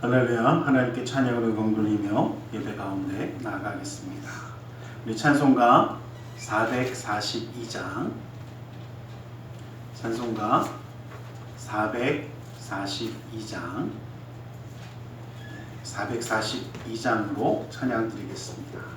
할렐루야. 하나님께 찬양으로 영광 돌리며 예배 가운데 나아가겠습니다. 우리 찬송가 442장 찬송가 442장으로 찬양 드리겠습니다.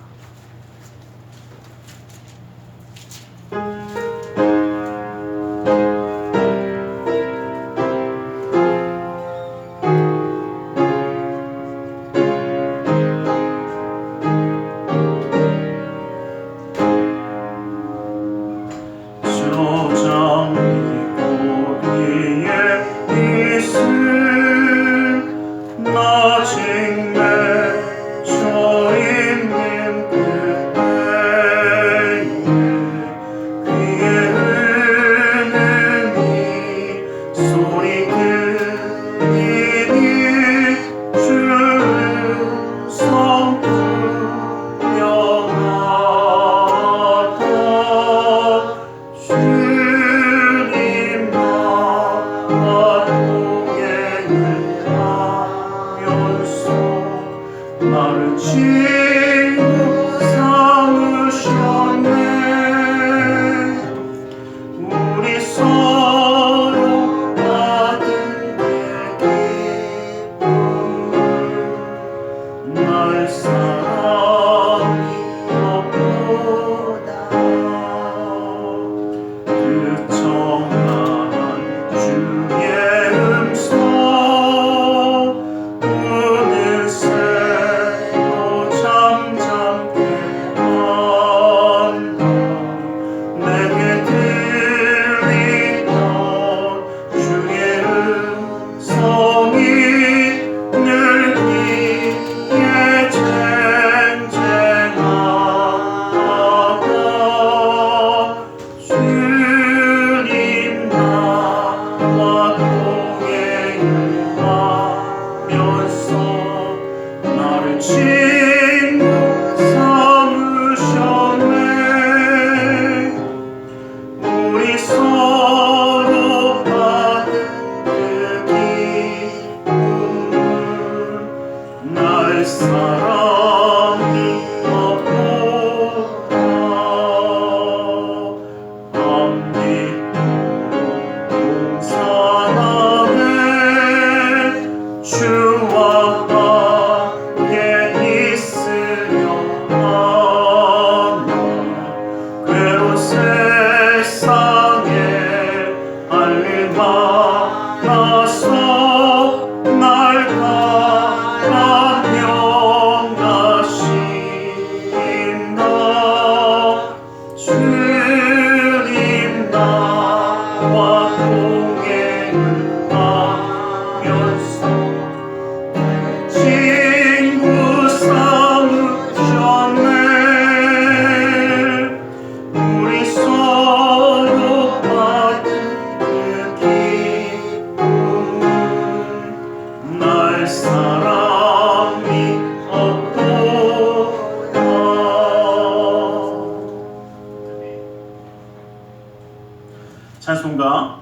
찬송가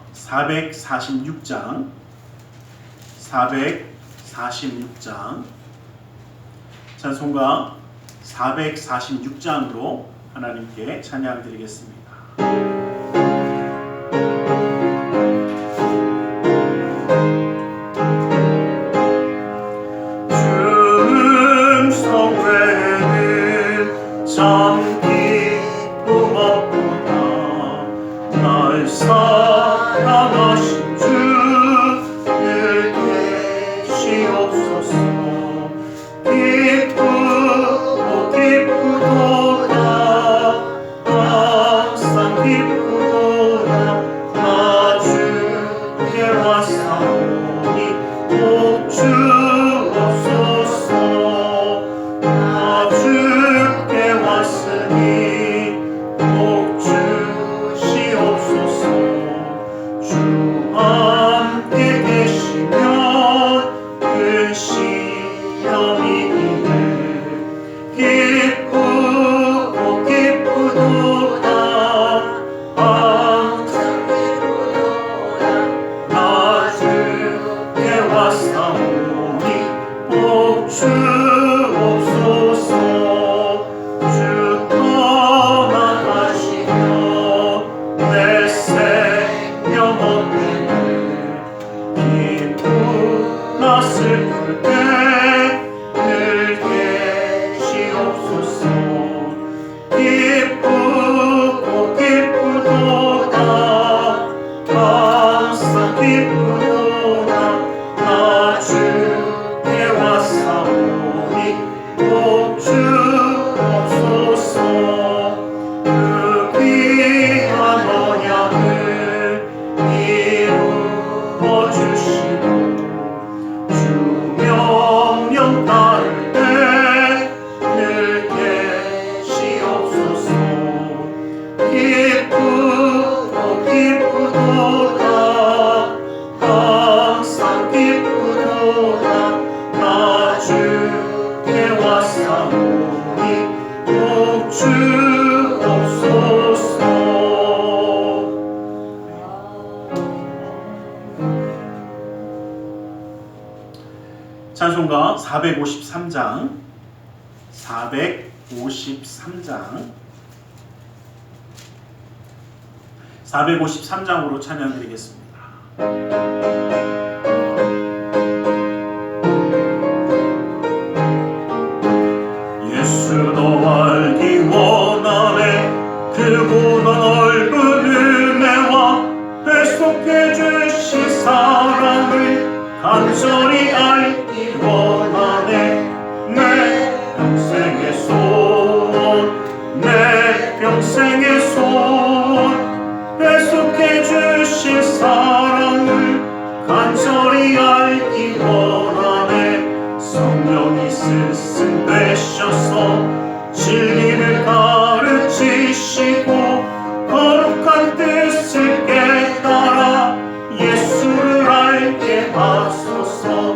446장 찬송가 446장으로 하나님께 찬양 드리겠습니다. 찬송가 453장 453장으로 찬양드리겠습니다. 예수도 알기 원하네 그보다 넓은 은혜와 배속해 주신 사랑을 간절히 알기 원하네 내 평생의 소원 내 평생의 소원 배속해 주신 사랑을 간절히 알기 원하네 성령이 스승 되셔서 진리를 가르치시고 거룩한 뜻을 깨달아 예수를 알게 하소서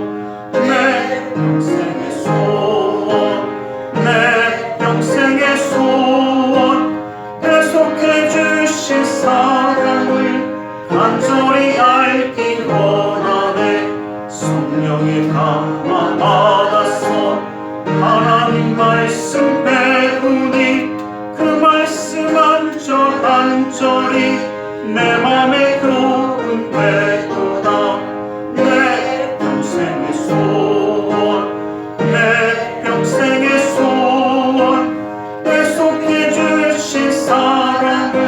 내 평생의 소원 내 평생의 소원 배속해 주신 사랑을 간절히 알기 원하네 성령의 감화 받아서 하나님 말씀 배우니 그 말씀 한절 한절이 내 맘에 교훈 되도다 내 평생의 소원 내 평생의 소원 배속해 주신 사랑을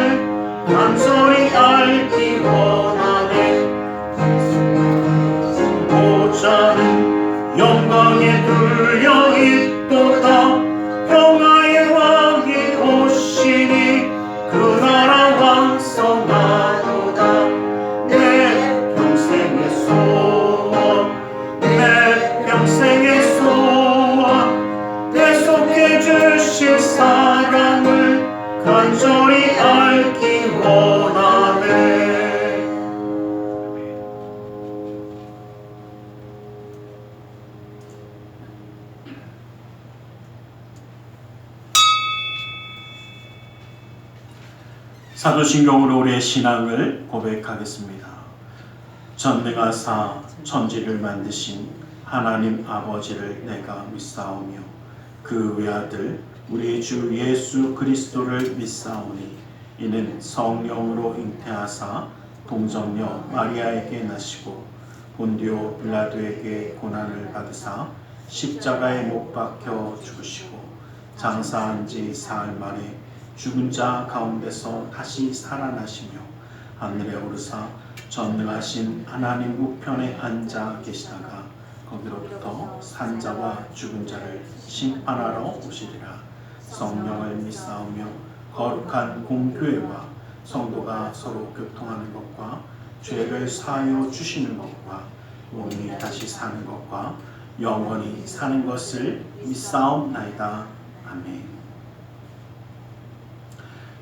간절히 알기 원하네 보좌는 영광에 둘려 있도다 평화의 왕이 오시니 그 나라 왕성하도다 내 평생의 소원 내 평생의 소원 배속해 주신 사랑을 간절히 알기 원하네. 사도신경으로 우리의 신앙을 고백하겠습니다. 전능하사 천지를 만드신 하나님 아버지를 내가 믿사오며 그 외아들 우리 주 예수 그리스도를 믿사오니 이는 성령으로 잉태하사 동정녀 마리아에게 나시고 본디오 빌라도에게 고난을 받으사 십자가에 못 박혀 죽으시고 장사한 지 사흘 만에 죽은 자 가운데서 다시 살아나시며 하늘에 오르사 전능하신 하나님 우편에 앉아 계시다가 거기로부터 산자와 죽은 자를 심판하러 오시리라. 성령을 믿사오며 거룩한 공교회와 성도가 서로 교통하는 것과 죄를 사하여 주시는 것과 몸이 다시 사는 것과 영원히 사는 것을 믿사옵나이다. 아멘.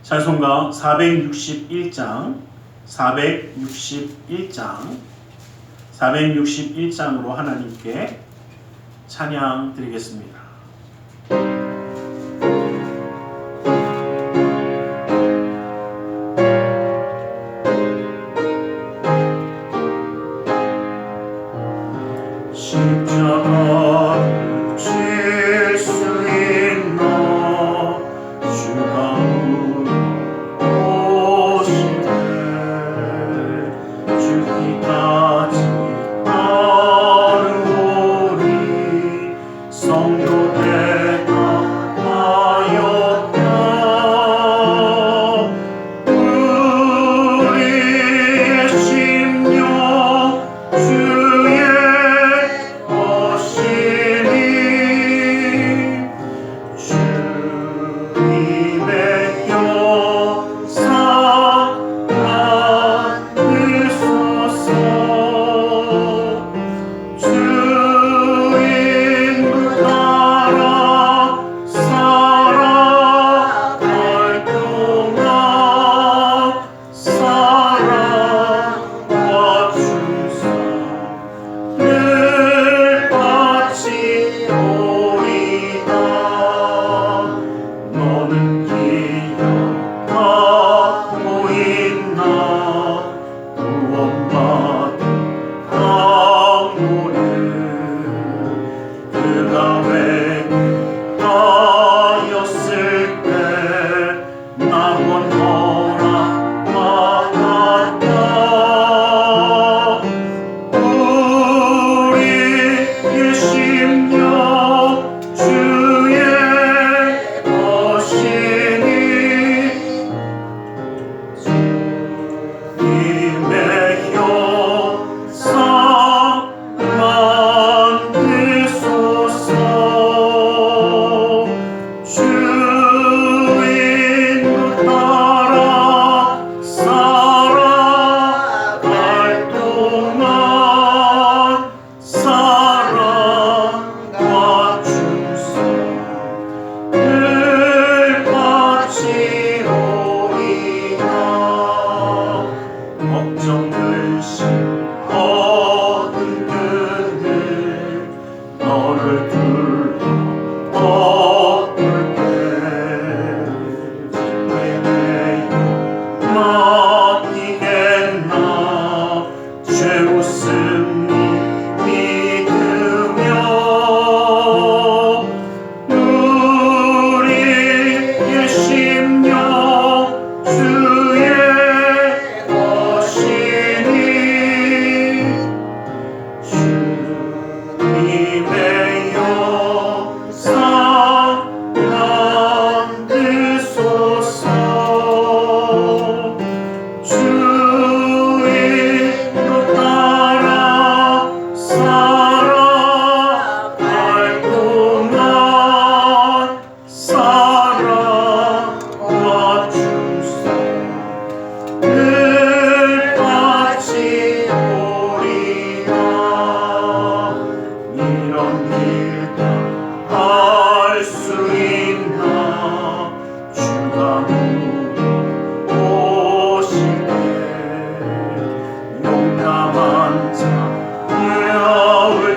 찬송가 461장으로 하나님께 찬양 드리겠습니다. 십자가를 질 수 있나 주가 오시네 죽기까지 따르오리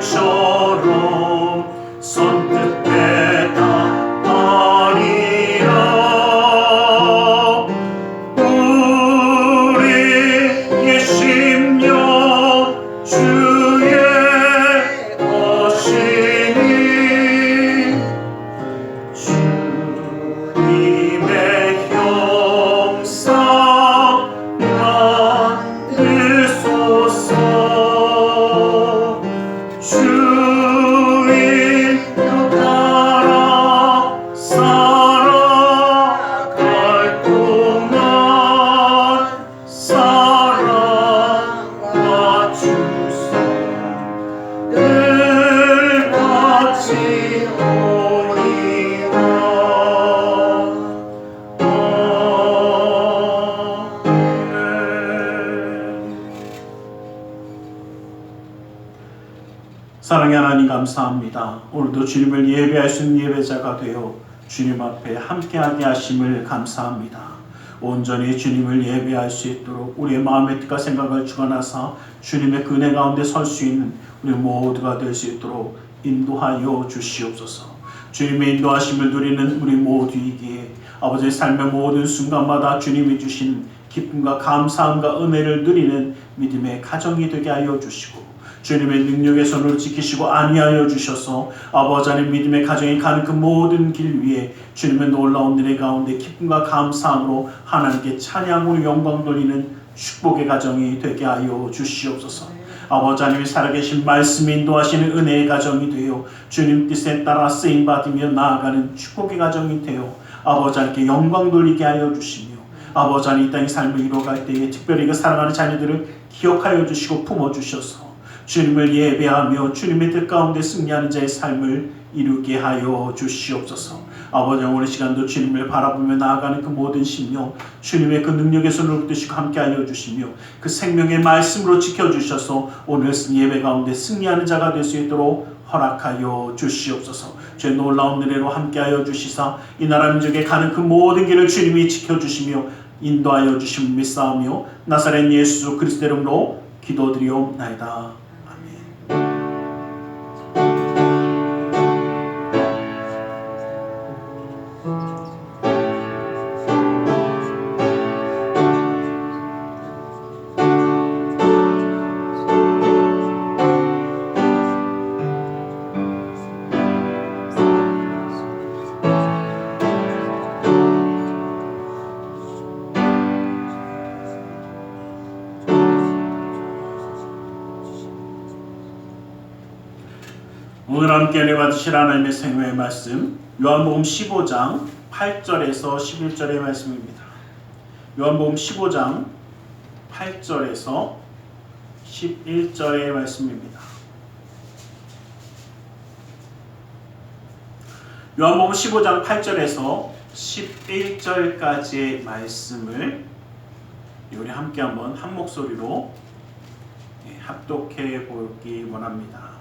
물처럼 선뜻 대답하리라. 우리의 심령 주의 것이니 주님의 형상 만드소서. 주의 것 따라 살아갈 동안 사랑과 주소 늘 같이 오리라. 사랑의 하나님 감사합니다. 오늘도 주님을 예배할 수 있는 예배자가 되어 주님 앞에 함께하게 하심을 감사합니다. 온전히 주님을 예배할 수 있도록 우리의 마음의 뜻과 생각을 주관하사 주님의 그 은혜 가운데 설 수 있는 우리 모두가 될 수 있도록 인도하여 주시옵소서. 주님의 인도하심을 누리는 우리 모두이기에 아버지의 삶의 모든 순간마다 주님이 주신 기쁨과 감사함과 은혜를 누리는 믿음의 가정이 되게 하여 주시고 주님의 능력의 손으로 지키시고 안위하여 주셔서 아버지 하나님 믿음의 가정이 가는 그 모든 길 위에 주님의 놀라운 은혜 가운데 기쁨과 감사함으로 하나님께 찬양으로 영광 돌리는 축복의 가정이 되게 하여 주시옵소서. 아버지 하나님의 살아계신 말씀 인도하시는 은혜의 가정이 되어 주님 뜻에 따라 쓰임받으며 나아가는 축복의 가정이 되어 아버지 하나님께 영광 돌리게 하여 주시며 아버지 하나님 이 땅의 삶을 이루어갈 때에 특별히 그 사랑하는 자녀들을 기억하여 주시고 품어주셔서 주님을 예배하며 주님의 뜻 가운데 승리하는 자의 삶을 이루게 하여 주시옵소서. 아버지 오늘 시간도 주님을 바라보며 나아가는 그 모든 심령 주님의 그 능력의 손으로 붙드시고 함께 하여 주시며 그 생명의 말씀으로 지켜주셔서 오늘 예배 가운데 승리하는 자가 될 수 있도록 허락하여 주시옵소서. 주의 놀라운 은혜로 함께 하여 주시사 이 나라 민족에 가는 그 모든 길을 주님이 지켜주시며 인도하여 주심을 믿사오며 나사렛 예수 그리스도 이름으로 기도드리옵나이다. 오늘 함께 은혜 받으실 하나님의 생명의 말씀 요한복음 15장 8절에서 11절의 말씀입니다. 요한복음 15장 8절에서 11절의 말씀입니다. 요한복음 15장 8절에서 11절까지의 말씀을 우리 함께 한번 한 목소리로 합독해 보기 원합니다.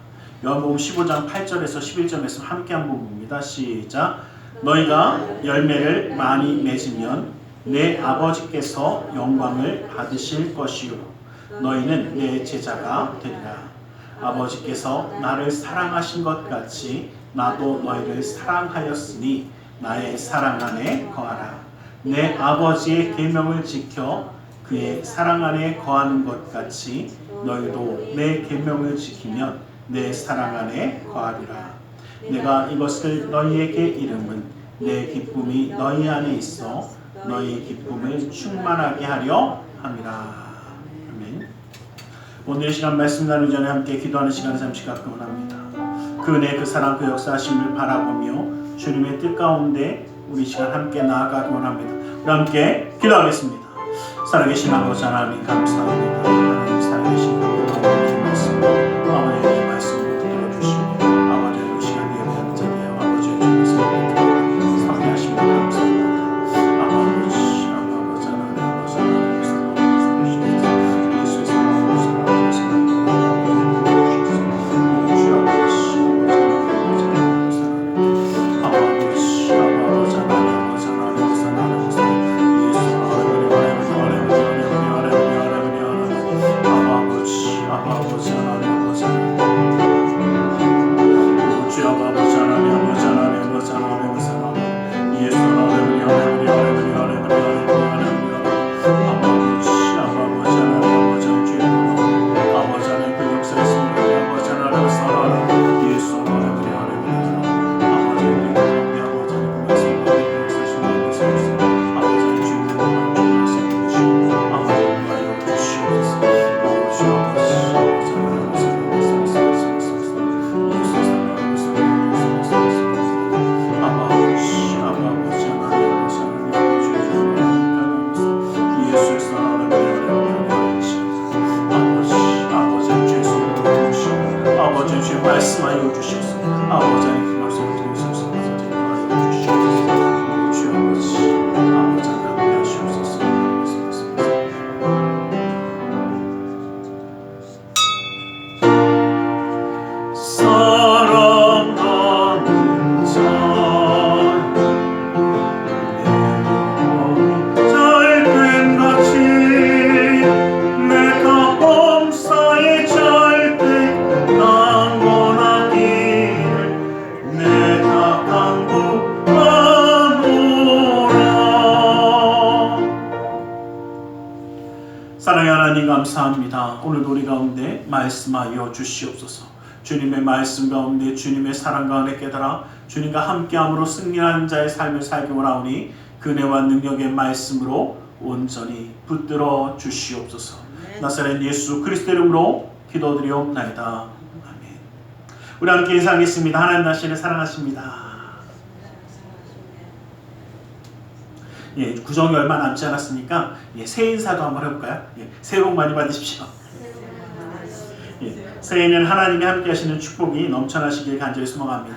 요한복음 15장 8절에서 11절 말씀 함께 한번 봅니다. 시작. 너희가 열매를 많이 맺으면 내 아버지께서 영광을 받으실 것이요 너희는 내 제자가 되리라. 아버지께서 나를 사랑하신 것 같이 나도 너희를 사랑하였으니 나의 사랑 안에 거하라. 내 아버지의 계명을 지켜 그의 사랑 안에 거하는 것 같이 너희도 내 계명을 지키면 내 사랑 안에 거하리라. 내가 이것을 너희에게 이름은 내 기쁨이 너희 안에 있어 너희 기쁨을 충만하게 하려 함이라. 아멘. 오늘 시간 말씀 나누기 전에 함께 기도하는 시간 잠시 갖고 원합니다. 그 은혜 그 사랑 그 역사하심을 바라보며 주님의 뜻 가운데 우리 시간 함께 나아가기 원합니다. 우리 함께 기도하겠습니다. 살아계신 아버지 하나님 감사합니다. 하나님 살아계신 하나님 말씀 아버지의 말씀을 들어주시고 아버지의 시간 예배하는 자리에 아버지의 말씀을 상대하시며 감사합니다. 아버지 하나님 예수의 사랑으로 아버지 어제 주의 말씀하여 주시옵소서. 아버지 하나님 그 말씀을 들으시옵소서. 하여 주시옵소서. 주여 아버지 아버지 함께 하시옵소서. 사랑의 하나님 감사합니다. 오늘 우리 가운데 말씀하여 주시옵소서. 주님의 말씀 가운데 주님의 사랑 가운데 깨달아 주님과 함께함으로 승리하는 자의 삶을 살기 원하오니 그네와 능력의 말씀으로 온전히 붙들어 주시옵소서. 나사렛 예수 그리스도 이름으로 기도드리옵나이다. 아멘. 우리 함께 인사하겠습니다. 하나님 당신을 사랑하십니다. 예, 구정이 얼마 남지 않았으니까 새해 인사도 한번 해볼까요? 새해 복 많이 받으십시오. 새해에는 하나님이 함께 하시는 축복이 넘쳐나시길 간절히 소망합니다.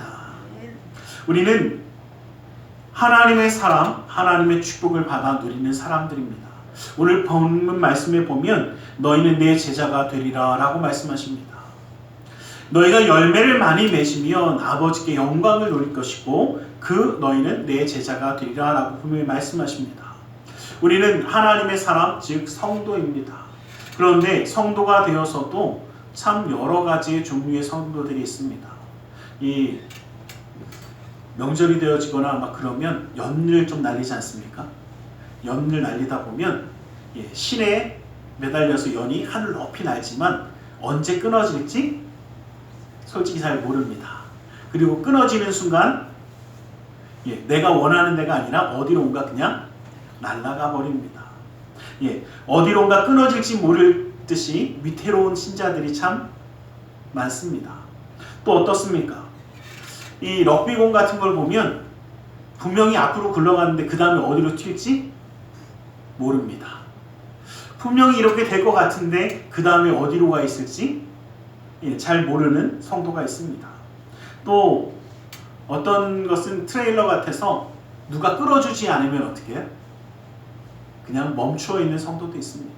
우리는 하나님의 사람, 하나님의 축복을 받아 누리는 사람들입니다. 오늘 본문 말씀에 보면 너희는 내 제자가 되리라 라고 말씀하십니다. 너희가 열매를 많이 맺으면 아버지께 영광을 돌릴 것이고 그 너희는 내 제자가 되리라 라고 분명히 말씀하십니다. 우리는 하나님의 사람 즉 성도입니다. 그런데 성도가 되어서도 참 여러 가지의 종류의 성도들이 있습니다. 이 명절이 되어지거나 막 그러면 연을 좀 날리지 않습니까? 연을 날리다 보면 신에 매달려서 연이 하늘 높이 날지만 언제 끊어질지 솔직히 잘 모릅니다. 그리고 끊어지는 순간 내가 원하는 데가 아니라 어디론가 그냥 날아가 버립니다. 어디론가 끊어질지 모를 듯이 위태로운 신자들이 참 많습니다. 또 어떻습니까? 이 럭비공 같은 걸 보면 분명히 앞으로 굴러가는데 그 다음에 어디로 튈지 모릅니다. 분명히 이렇게 될 것 같은데 그 다음에 어디로 가 있을지 잘 모르는 성도가 있습니다. 또 어떤 것은 트레일러 같아서 누가 끌어주지 않으면 어떻게 해요? 그냥 멈추어 있는 성도도 있습니다.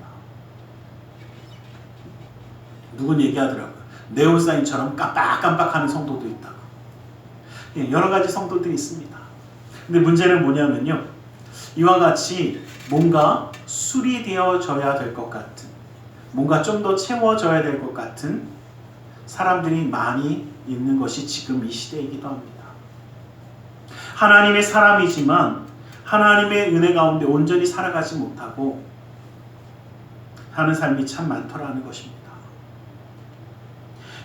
누군 얘기하더라고요. 네온사인처럼 깜빡깜빡하는 성도도 있다고. 여러 가지 성도들이 있습니다. 근데 문제는 뭐냐면요. 이와 같이 뭔가 수리되어져야 될 것 같은, 뭔가 좀 더 채워져야 될 것 같은 사람들이 많이 있는 것이 지금 이 시대이기도 합니다. 하나님의 사람이지만 하나님의 은혜 가운데 온전히 살아가지 못하고 하는 삶이 참 많더라는 것입니다.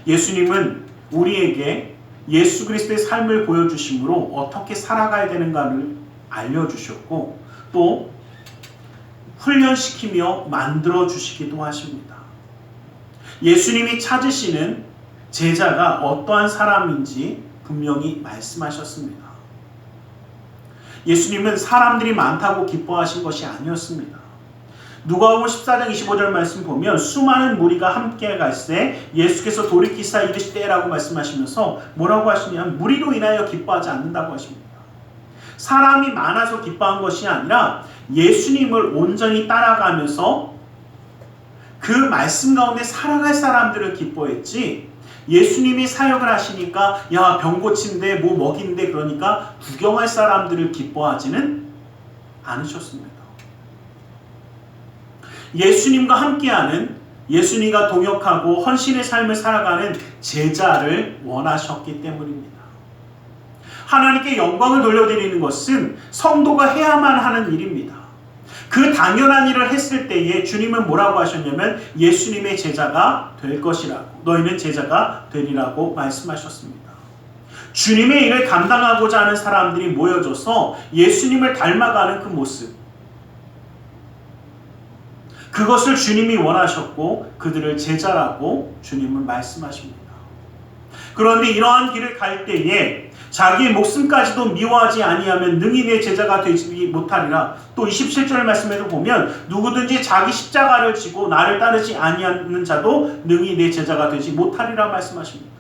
예수님은 우리에게 예수 그리스도의 삶을 보여주심으로 어떻게 살아가야 되는가를 알려주셨고 또 훈련시키며 만들어주시기도 하십니다. 예수님이 찾으시는 제자가 어떠한 사람인지 분명히 말씀하셨습니다. 예수님은 사람들이 많다고 기뻐하신 것이 아니었습니다. 누가복음 14장 25절 말씀 보면 수많은 무리가 함께 갈새 예수께서 돌이키사 이르시되라고 말씀하시면서 뭐라고 하시냐면 무리로 인하여 기뻐하지 않는다고 하십니다. 사람이 많아서 기뻐한 것이 아니라 예수님을 온전히 따라가면서 그 말씀 가운데 살아갈 사람들을 기뻐했지 예수님이 사역을 하시니까 야 병 고친데 뭐 먹인데 그러니까 구경할 사람들을 기뻐하지는 않으셨습니다. 예수님과 함께하는 예수님과 동역하고 헌신의 삶을 살아가는 제자를 원하셨기 때문입니다. 하나님께 영광을 돌려드리는 것은 성도가 해야만 하는 일입니다. 그 당연한 일을 했을 때에 주님은 뭐라고 하셨냐면 예수님의 제자가 될 것이라고 너희는 제자가 되리라고 말씀하셨습니다. 주님의 일을 감당하고자 하는 사람들이 모여져서 예수님을 닮아가는 그 모습 그것을 주님이 원하셨고 그들을 제자라고 주님은 말씀하십니다. 그런데 이러한 길을 갈 때에 자기의 목숨까지도 미워하지 아니하면 능히 내 제자가 되지 못하리라. 또 27절 말씀에도 보면 누구든지 자기 십자가를 지고 나를 따르지 아니하는 자도 능히 내 제자가 되지 못하리라 말씀하십니다.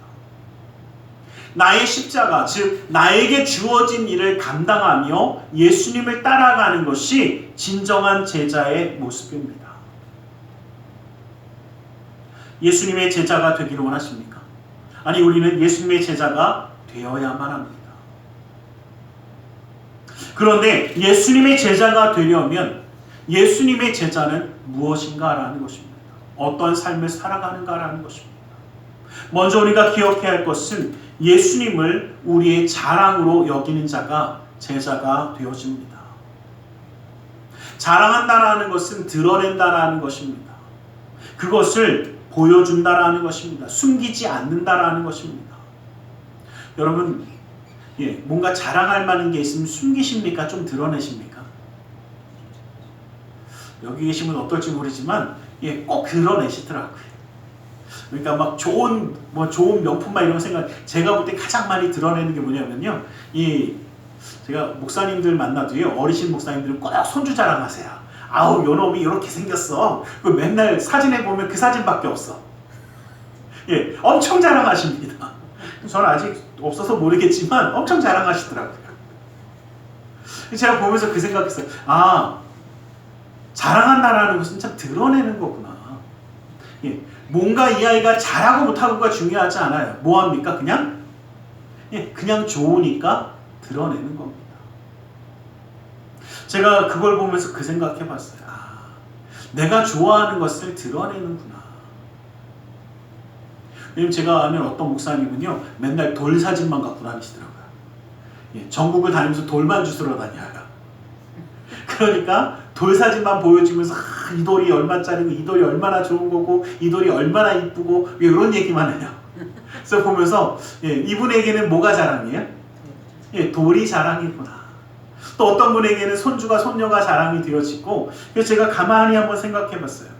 나의 십자가, 즉 나에게 주어진 일을 감당하며 예수님을 따라가는 것이 진정한 제자의 모습입니다. 예수님의 제자가 되기를 원하십니까? 아니, 우리는 예수님의 제자가 되어야만 합니다. 그런데 예수님의 제자가 되려면 예수님의 제자는 무엇인가라는 것입니다. 어떤 삶을 살아가는가라는 것입니다. 먼저 우리가 기억해야 할 것은 예수님을 우리의 자랑으로 여기는 자가 제자가 되어집니다. 자랑한다라는 것은 드러낸다라는 것입니다. 그것을 보여준다라는 것입니다. 숨기지 않는다라는 것입니다. 여러분, 뭔가 자랑할 만한 게 있으면 숨기십니까? 좀 드러내십니까? 여기 계시면 어떨지 모르지만 꼭 드러내시더라고요. 그러니까 막 좋은 명품만 이런 생각, 제가 볼 때 가장 많이 드러내는 게 뭐냐면요, 제가 목사님들 만나도요, 어리신 목사님들은 꼭 손주 자랑하세요. 아우, 요 놈이 이렇게 생겼어. 그 맨날 사진에 보면 그 사진밖에 없어. 엄청 자랑하십니다. 저는 아직 없어서 모르겠지만 엄청 자랑하시더라고요. 제가 보면서 그 생각했어요. 자랑한다라는 것은 참 드러내는 거구나. 뭔가 이 아이가 잘하고 못하고가 중요하지 않아요. 뭐합니까? 그냥 좋으니까 드러내는 겁니다. 제가 그걸 보면서 그 생각해봤어요. 내가 좋아하는 것을 드러내는구나. 왜냐면 제가 아는 어떤 목사님은요, 맨날 돌 사진만 갖고 다니시더라고요. 전국을 다니면서 돌만 주스러 다녀요. 그러니까 돌 사진만 보여주면서 이 돌이 얼마짜리고 이 돌이 얼마나 좋은 거고 이 돌이 얼마나 이쁘고 이런 얘기만 해요. 그래서 보면서 이분에게는 뭐가 자랑이에요? 돌이 자랑이구나. 또 어떤 분에게는 손주가 손녀가 자랑이 되어지고, 그래서 제가 가만히 한번 생각해 봤어요.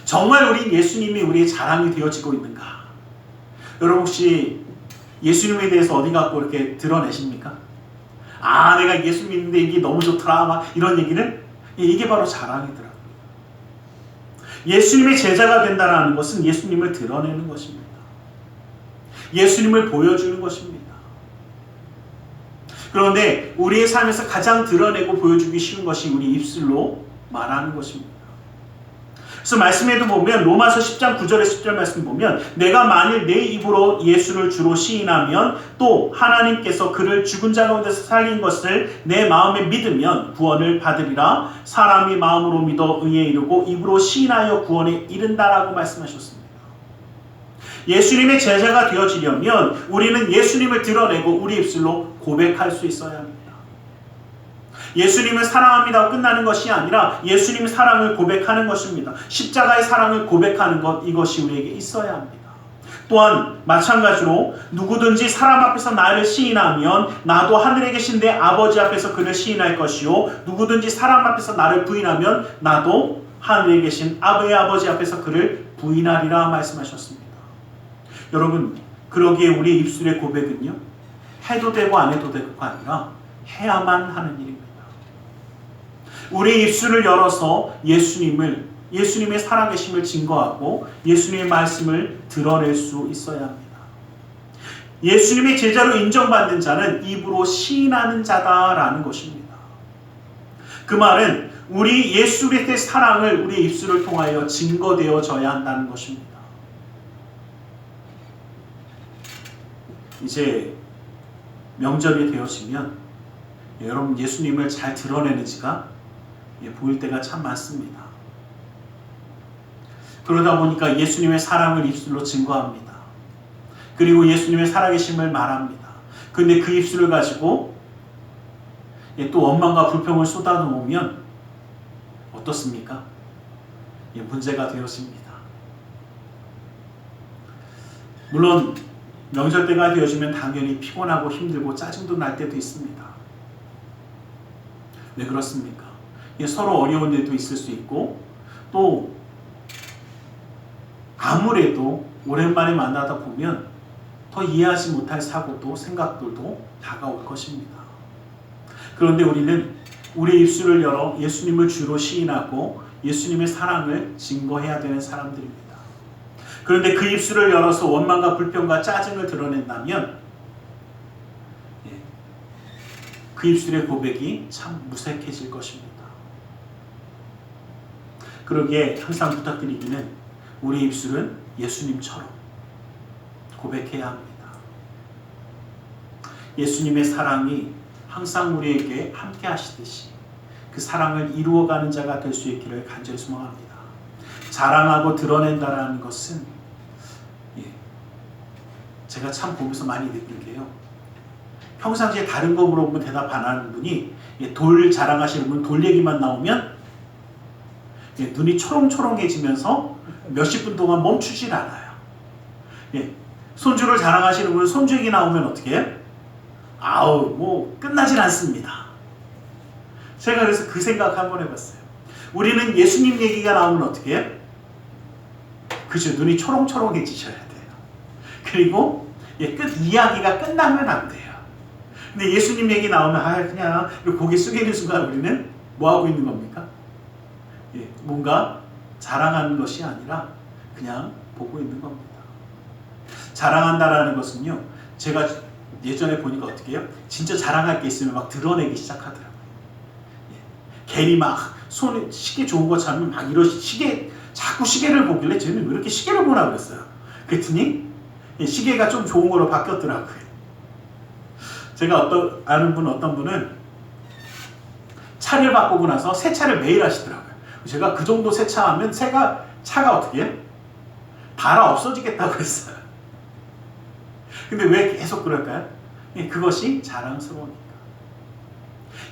정말 우리 예수님이 우리의 자랑이 되어지고 있는가? 여러분 혹시 예수님에 대해서 어디 갖고 이렇게 드러내십니까? 내가 예수 믿는데 이게 너무 좋더라, 막 이런 얘기를, 이게 바로 자랑이더라고요. 예수님의 제자가 된다는 것은 예수님을 드러내는 것입니다. 예수님을 보여주는 것입니다. 그런데 우리의 삶에서 가장 드러내고 보여주기 쉬운 것이 우리 입술로 말하는 것입니다. 그래서 말씀에도 보면 로마서 10장 9절에 10절 말씀 보면, 내가 만일 내 입으로 예수를 주로 시인하면 또 하나님께서 그를 죽은 자 가운데서 살린 것을 내 마음에 믿으면 구원을 받으리라. 사람이 마음으로 믿어 의에 이르고 입으로 시인하여 구원에 이른다라고 말씀하셨습니다. 예수님의 제자가 되어지려면 우리는 예수님을 드러내고 우리 입술로 고백할 수 있어야 합니다. 예수님을 사랑합니다고 끝나는 것이 아니라 예수님의 사랑을 고백하는 것입니다. 십자가의 사랑을 고백하는 것, 이것이 우리에게 있어야 합니다. 또한 마찬가지로 누구든지 사람 앞에서 나를 시인하면 나도 하늘에 계신 내 아버지 앞에서 그를 시인할 것이요, 누구든지 사람 앞에서 나를 부인하면 나도 하늘에 계신 아버의 아버지 앞에서 그를 부인하리라 말씀하셨습니다. 여러분, 그러기에 우리의 입술의 고백은요, 해도 되고 안 해도 되고가 아니라 해야만 하는 일입니다. 우리의 입술을 열어서 예수님의 살아계심을 증거하고 예수님의 말씀을 드러낼 수 있어야 합니다. 예수님의 제자로 인정받는 자는 입으로 시인하는 자다라는 것입니다. 그 말은 우리 예수 그리스도의 사랑을 우리의 입술을 통하여 증거되어져야 한다는 것입니다. 이제 명절이 되어지면 여러분 예수님을 잘 드러내는지가 보일 때가 참 많습니다. 그러다 보니까 예수님의 사랑을 입술로 증거합니다. 그리고 예수님의 살아계심을 말합니다. 그런데 그 입술을 가지고 또 원망과 불평을 쏟아놓으면 어떻습니까? 문제가 되어집니다. 물론 명절 때가 되어지면 당연히 피곤하고 힘들고 짜증도 날 때도 있습니다. 왜 그렇습니까? 서로 어려운 데도 있을 수 있고, 또 아무래도 오랜만에 만나다 보면 더 이해하지 못할 사고도 생각들도 다가올 것입니다. 그런데 우리는 우리의 입술을 열어 예수님을 주로 시인하고 예수님의 사랑을 증거해야 되는 사람들입니다. 그런데 그 입술을 열어서 원망과 불평과 짜증을 드러낸다면 그 입술의 고백이 참 무색해질 것입니다. 그러기에 항상 부탁드리기는 우리 입술은 예수님처럼 고백해야 합니다. 예수님의 사랑이 항상 우리에게 함께 하시듯이 그 사랑을 이루어가는 자가 될 수 있기를 간절히 소망합니다. 자랑하고 드러낸다라는 것은 제가 참 보면서 많이 느낀 게요. 평상시에 다른 거 물어보면 대답 안 하는 분이 돌 자랑하시는 분 돌 얘기만 나오면 눈이 초롱초롱해지면서 몇십 분 동안 멈추질 않아요. 손주를 자랑하시는 분은 손주 얘기 나오면 어떻게 해요? 아우 뭐 끝나질 않습니다. 제가 그래서 그 생각 한번 해봤어요. 우리는 예수님 얘기가 나오면 어떻게 해요? 그죠? 눈이 초롱초롱해지셔야 돼요. 그리고 이야기가 끝나면 안 돼요. 근데 예수님 얘기 나오면 그냥 고개 숙이는 순간 우리는 뭐 하고 있는 겁니까? 뭔가 자랑하는 것이 아니라 그냥 보고 있는 겁니다. 자랑한다라는 것은요, 제가 예전에 보니까 어떻게 해요? 진짜 자랑할 게 있으면 막 드러내기 시작하더라고요. 괜히 막 손에 시계 좋은 거 찾으면 막 자꾸 시계를 보길래 쟤는 왜 이렇게 시계를 보나 그랬어요. 그랬더니 시계가 좀 좋은 거로 바뀌었더라고요. 제가 아는 어떤 분은 차를 바꾸고 나서 세차를 매일 하시더라고요. 제가 그 정도 세차하면 차가 어떻게 해요? 달아 없어지겠다고 했어요. 근데 왜 계속 그럴까요? 그것이 자랑스러우니까.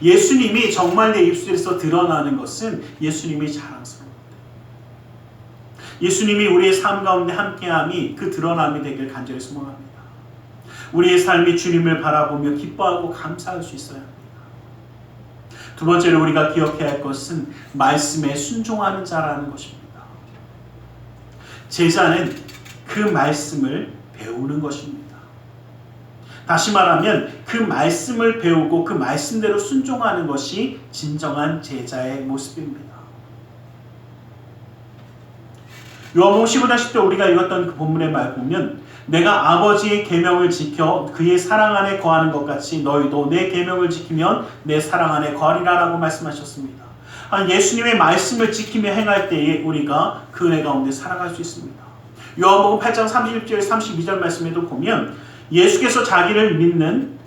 예수님이 정말 내 입술에서 드러나는 것은 예수님이 자랑스러워요. 예수님이 우리의 삶 가운데 함께함이 그 드러남이 되길 간절히 소망합니다. 우리의 삶이 주님을 바라보며 기뻐하고 감사할 수 있어야 합니다. 두 번째로 우리가 기억해야 할 것은 말씀에 순종하는 자라는 것입니다. 제자는 그 말씀을 배우는 것입니다. 다시 말하면 그 말씀을 배우고 그 말씀대로 순종하는 것이 진정한 제자의 모습입니다. 요한복음 15장 10절 우리가 읽었던 그 본문의 말 보면 내가 아버지의 계명을 지켜 그의 사랑 안에 거하는 것 같이 너희도 내 계명을 지키면 내 사랑 안에 거하리라 라고 말씀하셨습니다. 예수님의 말씀을 지키며 행할 때에 우리가 그 은혜 가운데 살아갈 수 있습니다. 요한복음 8장 31절 32절 말씀에도 보면 예수께서 자기를 믿은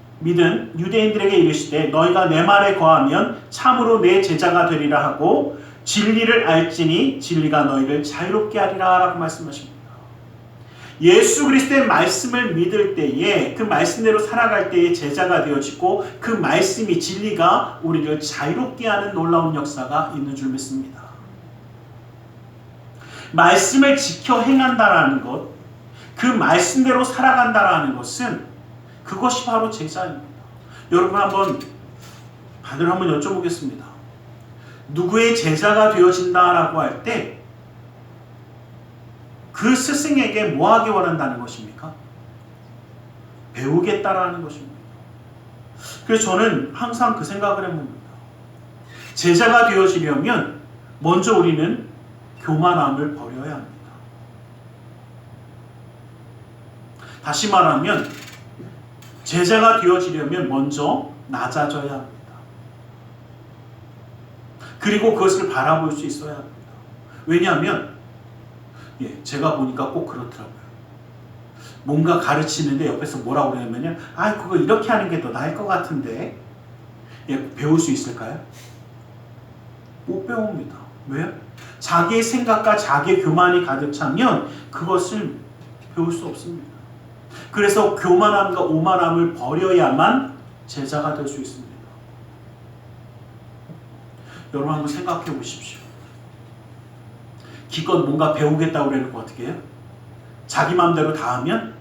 유대인들에게 이르시되 너희가 내 말에 거하면 참으로 내 제자가 되리라 하고 진리를 알지니 진리가 너희를 자유롭게 하리라 라고 말씀하십니다. 예수 그리스도의 말씀을 믿을 때에 그 말씀대로 살아갈 때에 제자가 되어지고 그 말씀이 진리가 우리를 자유롭게 하는 놀라운 역사가 있는 줄 믿습니다. 말씀을 지켜 행한다라는 것, 그 말씀대로 살아간다라는 것은 그것이 바로 제자입니다. 여러분 다들 한번 여쭤보겠습니다. 누구의 제자가 되어진다라고 할 때 그 스승에게 뭐 하기 원한다는 것입니까? 배우겠다라는 것입니다. 그래서 저는 항상 그 생각을 해봅니다. 제자가 되어지려면 먼저 우리는 교만함을 버려야 합니다. 다시 말하면 제자가 되어지려면 먼저 낮아져야 합니다. 그리고 그것을 바라볼 수 있어야 합니다. 왜냐하면 제가 보니까 꼭 그렇더라고요. 뭔가 가르치는데 옆에서 뭐라고 그러냐면요. 그거 이렇게 하는 게 더 나을 것 같은데 배울 수 있을까요? 못 배웁니다. 왜요? 자기의 생각과 자기의 교만이 가득 차면 그것을 배울 수 없습니다. 그래서 교만함과 오만함을 버려야만 제자가 될 수 있습니다. 여러분 한번 생각해 보십시오. 기껏 뭔가 배우겠다고 그래놓고 어떻게 해요? 자기 마음대로 다 하면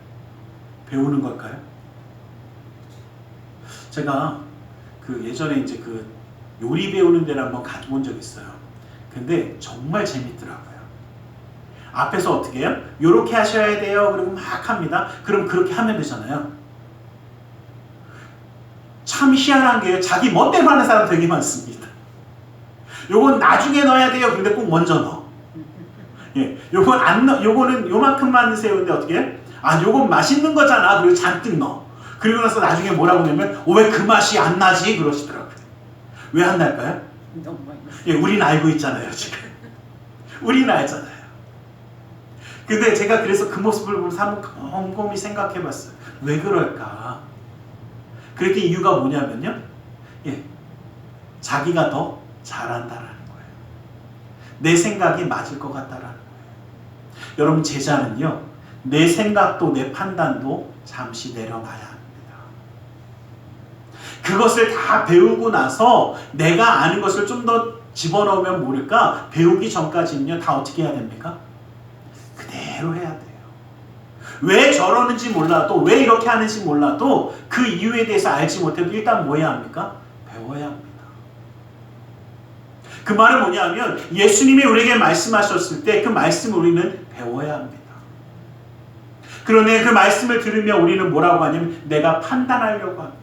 배우는 걸까요? 제가 예전에 요리 배우는 데를 한번 가본 적 있어요. 근데 정말 재밌더라고요. 앞에서 어떻게 해요? 요렇게 하셔야 돼요. 그리고 막 합니다. 그럼 그렇게 하면 되잖아요. 참 희한한 게 자기 멋대로 하는 사람 되게 많습니다. 요건 나중에 넣어야 돼요. 근데 꼭 먼저 넣어. 예, 요거는 요만큼만 세우는데 어떻게 해? 아, 요건 맛있는 거잖아. 그리고 잔뜩 넣어. 그리고 나서 나중에 뭐라고 하냐면 왜 그 맛이 안 나지? 그러시더라고요. 왜 안 날까요? 너무 많이 넣었어요. 예, 우리는 알고 있잖아요, 지금. 우리는 알잖아요. 근데 제가 그래서 그 모습을 보면서 한번 곰곰이 생각해 봤어요. 왜 그럴까? 그랬더니 이유가 뭐냐면요. 예, 자기가 더 잘한다라는 거예요. 내 생각이 맞을 것 같다라는 거예요. 여러분, 제자는요, 내 생각도 내 판단도 잠시 내려놔야 합니다. 그것을 다 배우고 나서 내가 아는 것을 좀 더 집어넣으면 모를까? 배우기 전까지는요, 다 어떻게 해야 됩니까? 그대로 해야 돼요. 왜 저러는지 몰라도, 왜 이렇게 하는지 몰라도 그 이유에 대해서 알지 못해도 일단 뭐 해야 합니까? 배워야 합니다. 그 말은 뭐냐면 예수님이 우리에게 말씀하셨을 때 그 말씀을 우리는 배워야 합니다. 그런데 그 말씀을 들으며 우리는 뭐라고 하냐면 내가 판단하려고 합니다.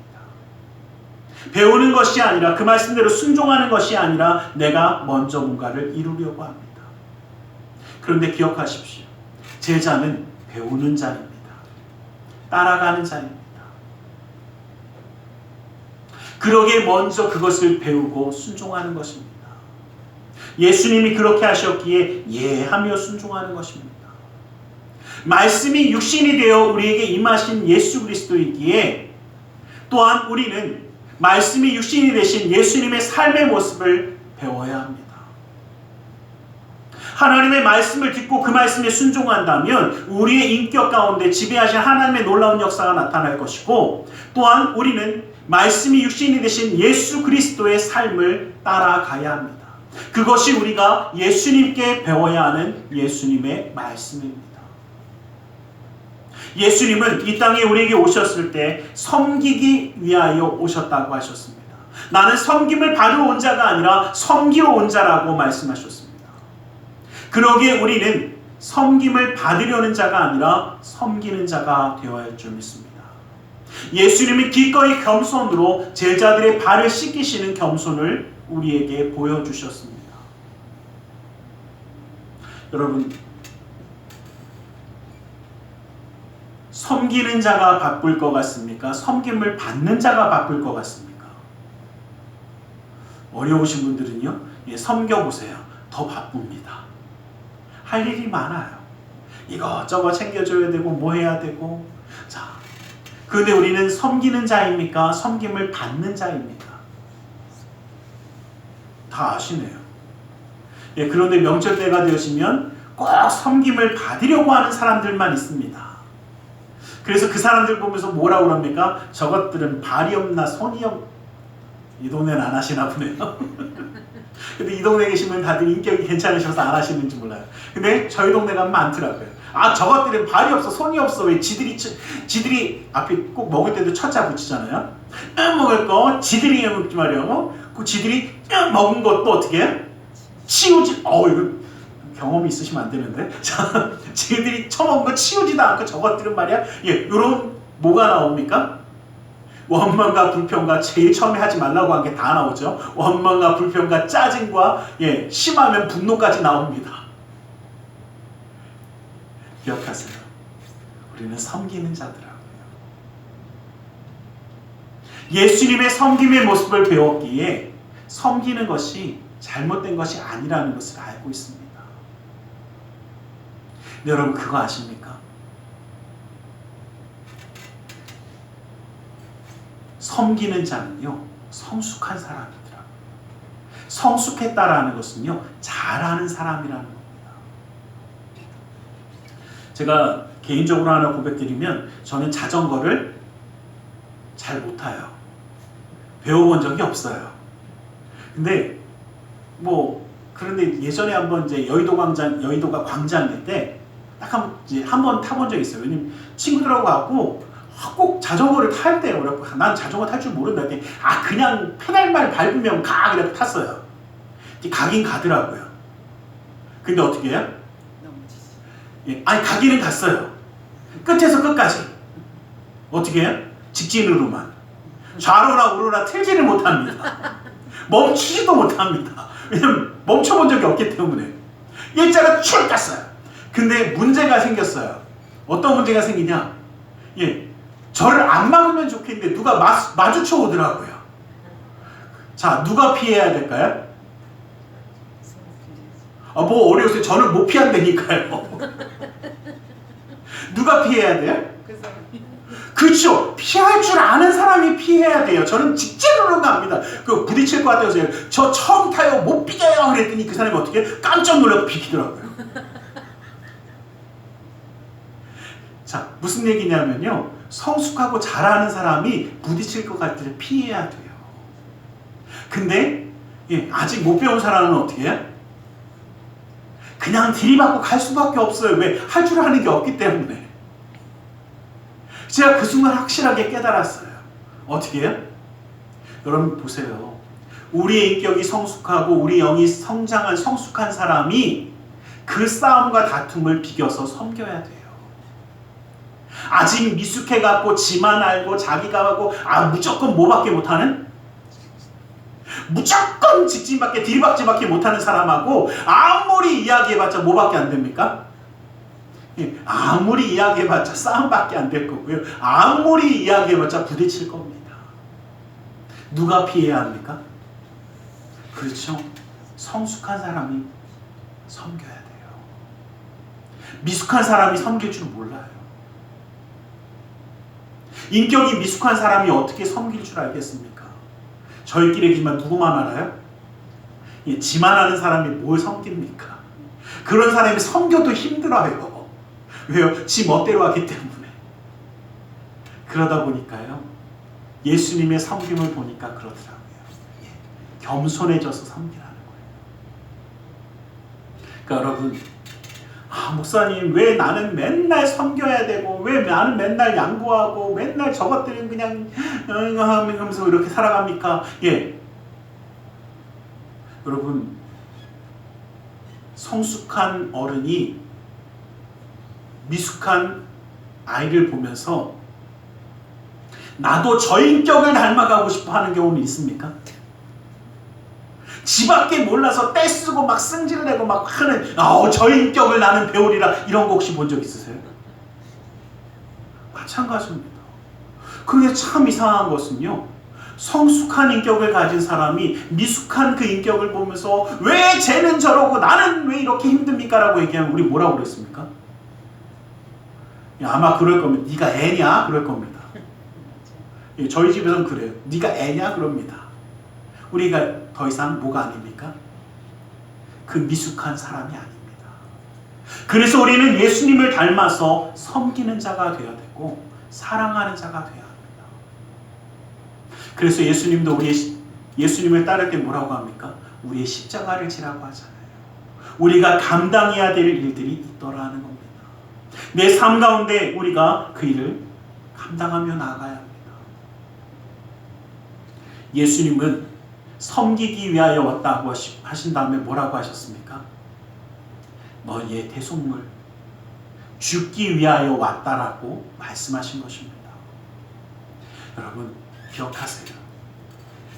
배우는 것이 아니라 그 말씀대로 순종하는 것이 아니라 내가 먼저 뭔가를 이루려고 합니다. 그런데 기억하십시오. 제자는 배우는 자입니다. 따라가는 자입니다. 그러기에 먼저 그것을 배우고 순종하는 것입니다. 예수님이 그렇게 하셨기에 예하며 순종하는 것입니다. 말씀이 육신이 되어 우리에게 임하신 예수 그리스도이기에 또한 우리는 말씀이 육신이 되신 예수님의 삶의 모습을 배워야 합니다. 하나님의 말씀을 듣고 그 말씀에 순종한다면 우리의 인격 가운데 지배하신 하나님의 놀라운 역사가 나타날 것이고 또한 우리는 말씀이 육신이 되신 예수 그리스도의 삶을 따라가야 합니다. 그것이 우리가 예수님께 배워야 하는 예수님의 말씀입니다. 예수님은 이 땅에 우리에게 오셨을 때 섬기기 위하여 오셨다고 하셨습니다. 나는 섬김을 받으러 온 자가 아니라 섬기러 온 자라고 말씀하셨습니다. 그러기에 우리는 섬김을 받으려는 자가 아니라 섬기는 자가 되어야 할 줄 믿습니다. 예수님이 기꺼이 겸손으로 제자들의 발을 씻기시는 겸손을 우리에게 보여주셨습니다. 여러분, 섬기는 자가 바쁠 것 같습니까? 섬김을 받는 자가 바쁠 것 같습니까? 어려우신 분들은요, 섬겨보세요. 더 바쁩니다. 할 일이 많아요. 이것저것 챙겨줘야 되고 뭐 해야 되고. 자, 그런데 우리는 섬기는 자입니까? 섬김을 받는 자입니까? 다 아시네요. 예, 그런데 명절 때가 되어지면 꼭 섬김을 받으려고 하는 사람들만 있습니다. 그래서 그 사람들 보면서 뭐라고 합니까? 저것들은 발이 없나 손이 이 동네는 안 하시나 보네요. 근데 이 동네에 계시면 다들 인격이 괜찮으셔서 안 하시는지 몰라요. 근데 저희 동네 가면 많더라고요. 아, 저것들은 발이 없어, 손이 없어. 왜 지들이 앞에 꼭 먹을 때도 첫자 붙이잖아요. 먹을 거 지들이 먹지 말이요. 그 지들이 먹은 것도 어떻게 해? 치우지. 이거 경험이 있으시면 안 되는데. 자, 지들이 처먹은 거 치우지도 않고 저것들은 말이야. 예, 요런 뭐가 나옵니까? 원망과 불평과 제일 처음에 하지 말라고 한 게 다 나오죠. 원망과 불평과 짜증과 심하면 분노까지 나옵니다. 기억하세요. 우리는 섬기는 자들이라고요. 예수님의 섬김의 모습을 배웠기에 섬기는 것이 잘못된 것이 아니라는 것을 알고 있습니다. 근데 여러분, 그거 아십니까? 섬기는 자는요, 성숙한 사람이더라고요. 성숙했다라는 것은요, 잘하는 사람이라는 겁니다. 제가 개인적으로 하나 고백드리면 저는 자전거를 잘 못 타요. 배워본 적이 없어요. 근데 그런데 예전에 한번 이제 여의도가 광장일 때 딱 한 번 타본 적이 있어요. 왜냐면 친구들하고 가고 꼭 자전거를 탈 때요. 그래서 난 자전거 탈 줄 모른다 했더니 그냥 페달만 밟으면 가! 그래서 탔어요. 가긴 가더라고요. 근데 어떻게 해요? 가기는 갔어요. 끝에서 끝까지. 어떻게 해요? 직진으로만. 좌로나 우로나 틀지를 못합니다. 멈추지도 못합니다. 왜냐면 멈춰본 적이 없기 때문에. 일자로 쭉 갔어요. 근데 문제가 생겼어요. 어떤 문제가 생기냐? 저를 안 막으면 좋겠는데 누가 마주쳐 오더라고요. 자, 누가 피해야 될까요? 뭐 어려우세요? 저는 못 피한다니까요. 누가 피해야 돼요? 그렇죠. 피할 줄 아는 사람이 피해야 돼요. 저는 직진으로 갑니다. 부딪힐 것 같아서 저 처음 타요. 못 비겨요. 그랬더니 그 사람이 어떻게 깜짝 놀라고 비키더라고요. 자, 무슨 얘기냐면요. 성숙하고 잘하는 사람이 부딪힐 것 같을 때 피해야 돼요. 근데 아직 못 배운 사람은 어떻게 해요? 그냥 들이받고 갈 수밖에 없어요. 왜? 할 줄 아는 게 없기 때문에. 제가 그 순간 확실하게 깨달았어요. 어떻게 해요? 여러분 보세요. 우리의 인격이 성숙하고 우리 영이 성장한 성숙한 사람이 그 싸움과 다툼을 비겨서 섬겨야 돼요. 아직 미숙해갖고 지만 알고 자기가 하고 무조건 뭐밖에 못하는? 무조건 직진밖에 들이박지밖에 못하는 사람하고 아무리 이야기해봤자 뭐밖에 안 됩니까? 아무리 이야기해봤자 싸움밖에 안 될 거고요. 아무리 이야기해봤자 부딪힐 겁니다. 누가 피해야 합니까? 그렇죠. 성숙한 사람이 섬겨야 돼요. 미숙한 사람이 섬길 줄 몰라요. 인격이 미숙한 사람이 어떻게 섬길 줄 알겠습니까? 저희끼리지만 누구만 알아요? 지만 아는 사람이 뭘 섬깁니까? 그런 사람이 섬겨도 힘들어요. 왜요? 지 멋대로 하기 때문에. 그러다 보니까요. 예수님의 섬김을 보니까 그렇더라고요. 겸손해져서 섬기라는 거예요. 그러니까 여러분, 목사님 왜 나는 맨날 섬겨야 되고 왜 나는 맨날 양보하고 맨날 저것들은 그냥 하면서 이렇게 살아갑니까? 여러분, 성숙한 어른이 미숙한 아이를 보면서 나도 저 인격을 닮아가고 싶어 하는 경우는 있습니까? 지밖에 몰라서 떼쓰고 막 승질내고 막 하는 저 인격을 나는 배우리라 이런 거 혹시 본 적 있으세요? 마찬가지입니다. 그게 참 이상한 것은요. 성숙한 인격을 가진 사람이 미숙한 그 인격을 보면서 왜 쟤는 저러고 나는 왜 이렇게 힘듭니까? 라고 얘기하면 우리 뭐라고 그랬습니까? 아마 그럴 겁니다. 네가 애냐? 그럴 겁니다. 저희 집에서는 그래요. 네가 애냐? 그럽니다. 우리가 더 이상 뭐가 아닙니까? 그 미숙한 사람이 아닙니다. 그래서 우리는 예수님을 닮아서 섬기는 자가 되어야 되고 사랑하는 자가 되어야 합니다. 그래서 예수님도 예수님을 따를 때 뭐라고 합니까? 우리의 십자가를 지라고 하잖아요. 우리가 감당해야 될 일들이 있더라 하는 겁니다. 내 삶 가운데 우리가 그 일을 감당하며 나아가야 합니다. 예수님은 섬기기 위하여 왔다고 하신 다음에 뭐라고 하셨습니까? 너희의 대속물 죽기 위하여 왔다라고 말씀하신 것입니다. 여러분 기억하세요.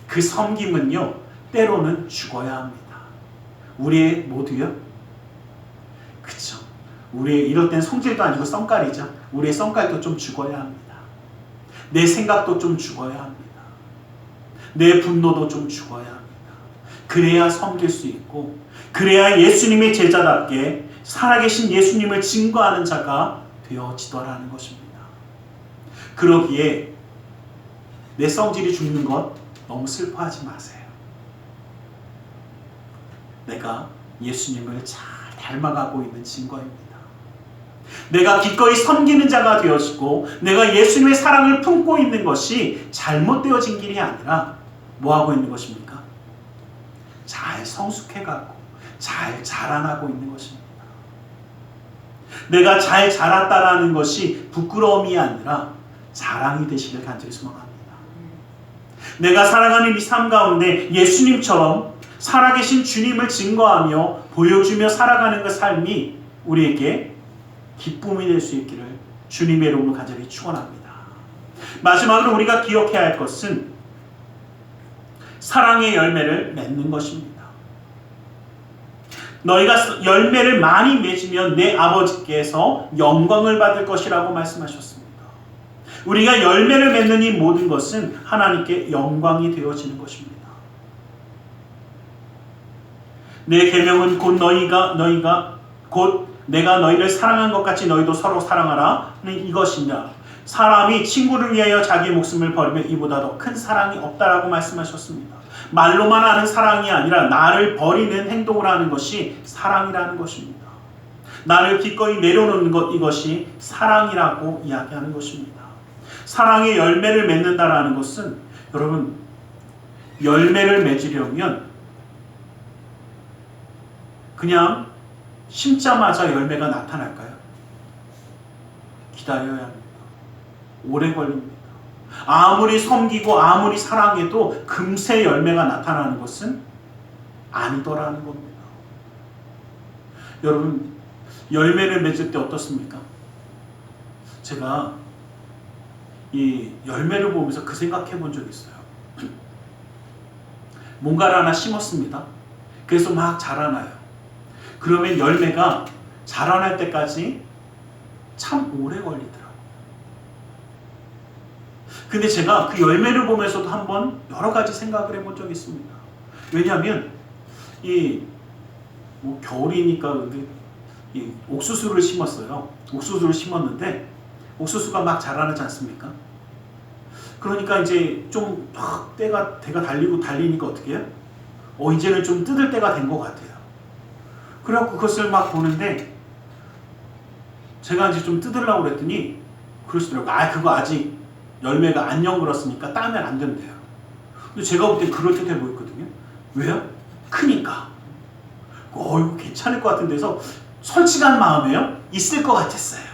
그 섬김은요 때로는 죽어야 합니다. 우리의 모두요? 그쵸. 우리의 이럴 땐 성질도 아니고 썽깔이죠. 우리의 썽깔도 좀 죽어야 합니다. 내 생각도 좀 죽어야 합니다. 내 분노도 좀 죽어야 합니다. 그래야 섬길 수 있고 그래야 예수님의 제자답게 살아계신 예수님을 증거하는 자가 되어지더라는 것입니다. 그러기에 내 성질이 죽는 것 너무 슬퍼하지 마세요. 내가 예수님을 잘 닮아가고 있는 증거입니다. 내가 기꺼이 섬기는 자가 되어지고 내가 예수님의 사랑을 품고 있는 것이 잘못되어진 길이 아니라 뭐하고 있는 것입니까? 잘 성숙해가고 잘 자라나고 있는 것입니다. 내가 잘 자랐다라는 것이 부끄러움이 아니라 자랑이 되시길 간절히 소망합니다. 내가 살아가는 이 삶 가운데 예수님처럼 살아계신 주님을 증거하며 보여주며 살아가는 그 삶이 우리에게 기쁨이 될 수 있기를 주님의 이름으로 간절히 축원합니다. 마지막으로 우리가 기억해야 할 것은 사랑의 열매를 맺는 것입니다. 너희가 열매를 많이 맺으면 내 아버지께서 영광을 받을 것이라고 말씀하셨습니다. 우리가 열매를 맺는 이 모든 것은 하나님께 영광이 되어지는 것입니다. 내 계명은 곧 곧 내가 너희를 사랑한 것 같이 너희도 서로 사랑하라는 이것이냐. 사람이 친구를 위하여 자기 목숨을 버리면 이보다 더 큰 사랑이 없다라고 말씀하셨습니다. 말로만 하는 사랑이 아니라 나를 버리는 행동을 하는 것이 사랑이라는 것입니다. 나를 기꺼이 내려놓는 것, 이것이 사랑이라고 이야기하는 것입니다. 사랑의 열매를 맺는다라는 것은 여러분, 열매를 맺으려면 그냥 심자마자 열매가 나타날까요? 기다려야 합니다. 오래 걸립니다. 아무리 섬기고 아무리 사랑해도 금세 열매가 나타나는 것은 아니더라는 겁니다. 여러분, 열매를 맺을 때 어떻습니까? 제가 이 열매를 보면서 그 생각해 본 적이 있어요. 뭔가를 하나 심었습니다. 그래서 막 자라나요. 그러면 열매가 자라날 때까지 참 오래 걸리더라고요. 근데 제가 그 열매를 보면서도 한번 여러 가지 생각을 해본 적이 있습니다. 왜냐하면 겨울이니까 이 옥수수를 심었어요. 옥수수를 심었는데 옥수수가 막 자라나지 않습니까? 그러니까 이제 좀 때가 달리니까 어떻게 해요? 이제는 좀 뜯을 때가 된 것 같아요. 그래갖고 그것을 막 보는데 제가 이제 좀 뜯으려고 그랬더니 그러시더라고요. 그거 아직 열매가 안 연글었으니까 따면 안 된대요. 근데 제가 볼 때 그럴듯해 보였거든요. 왜요? 크니까. 이거 괜찮을 것 같은 데서 솔직한 마음에요? 있을 것 같았어요.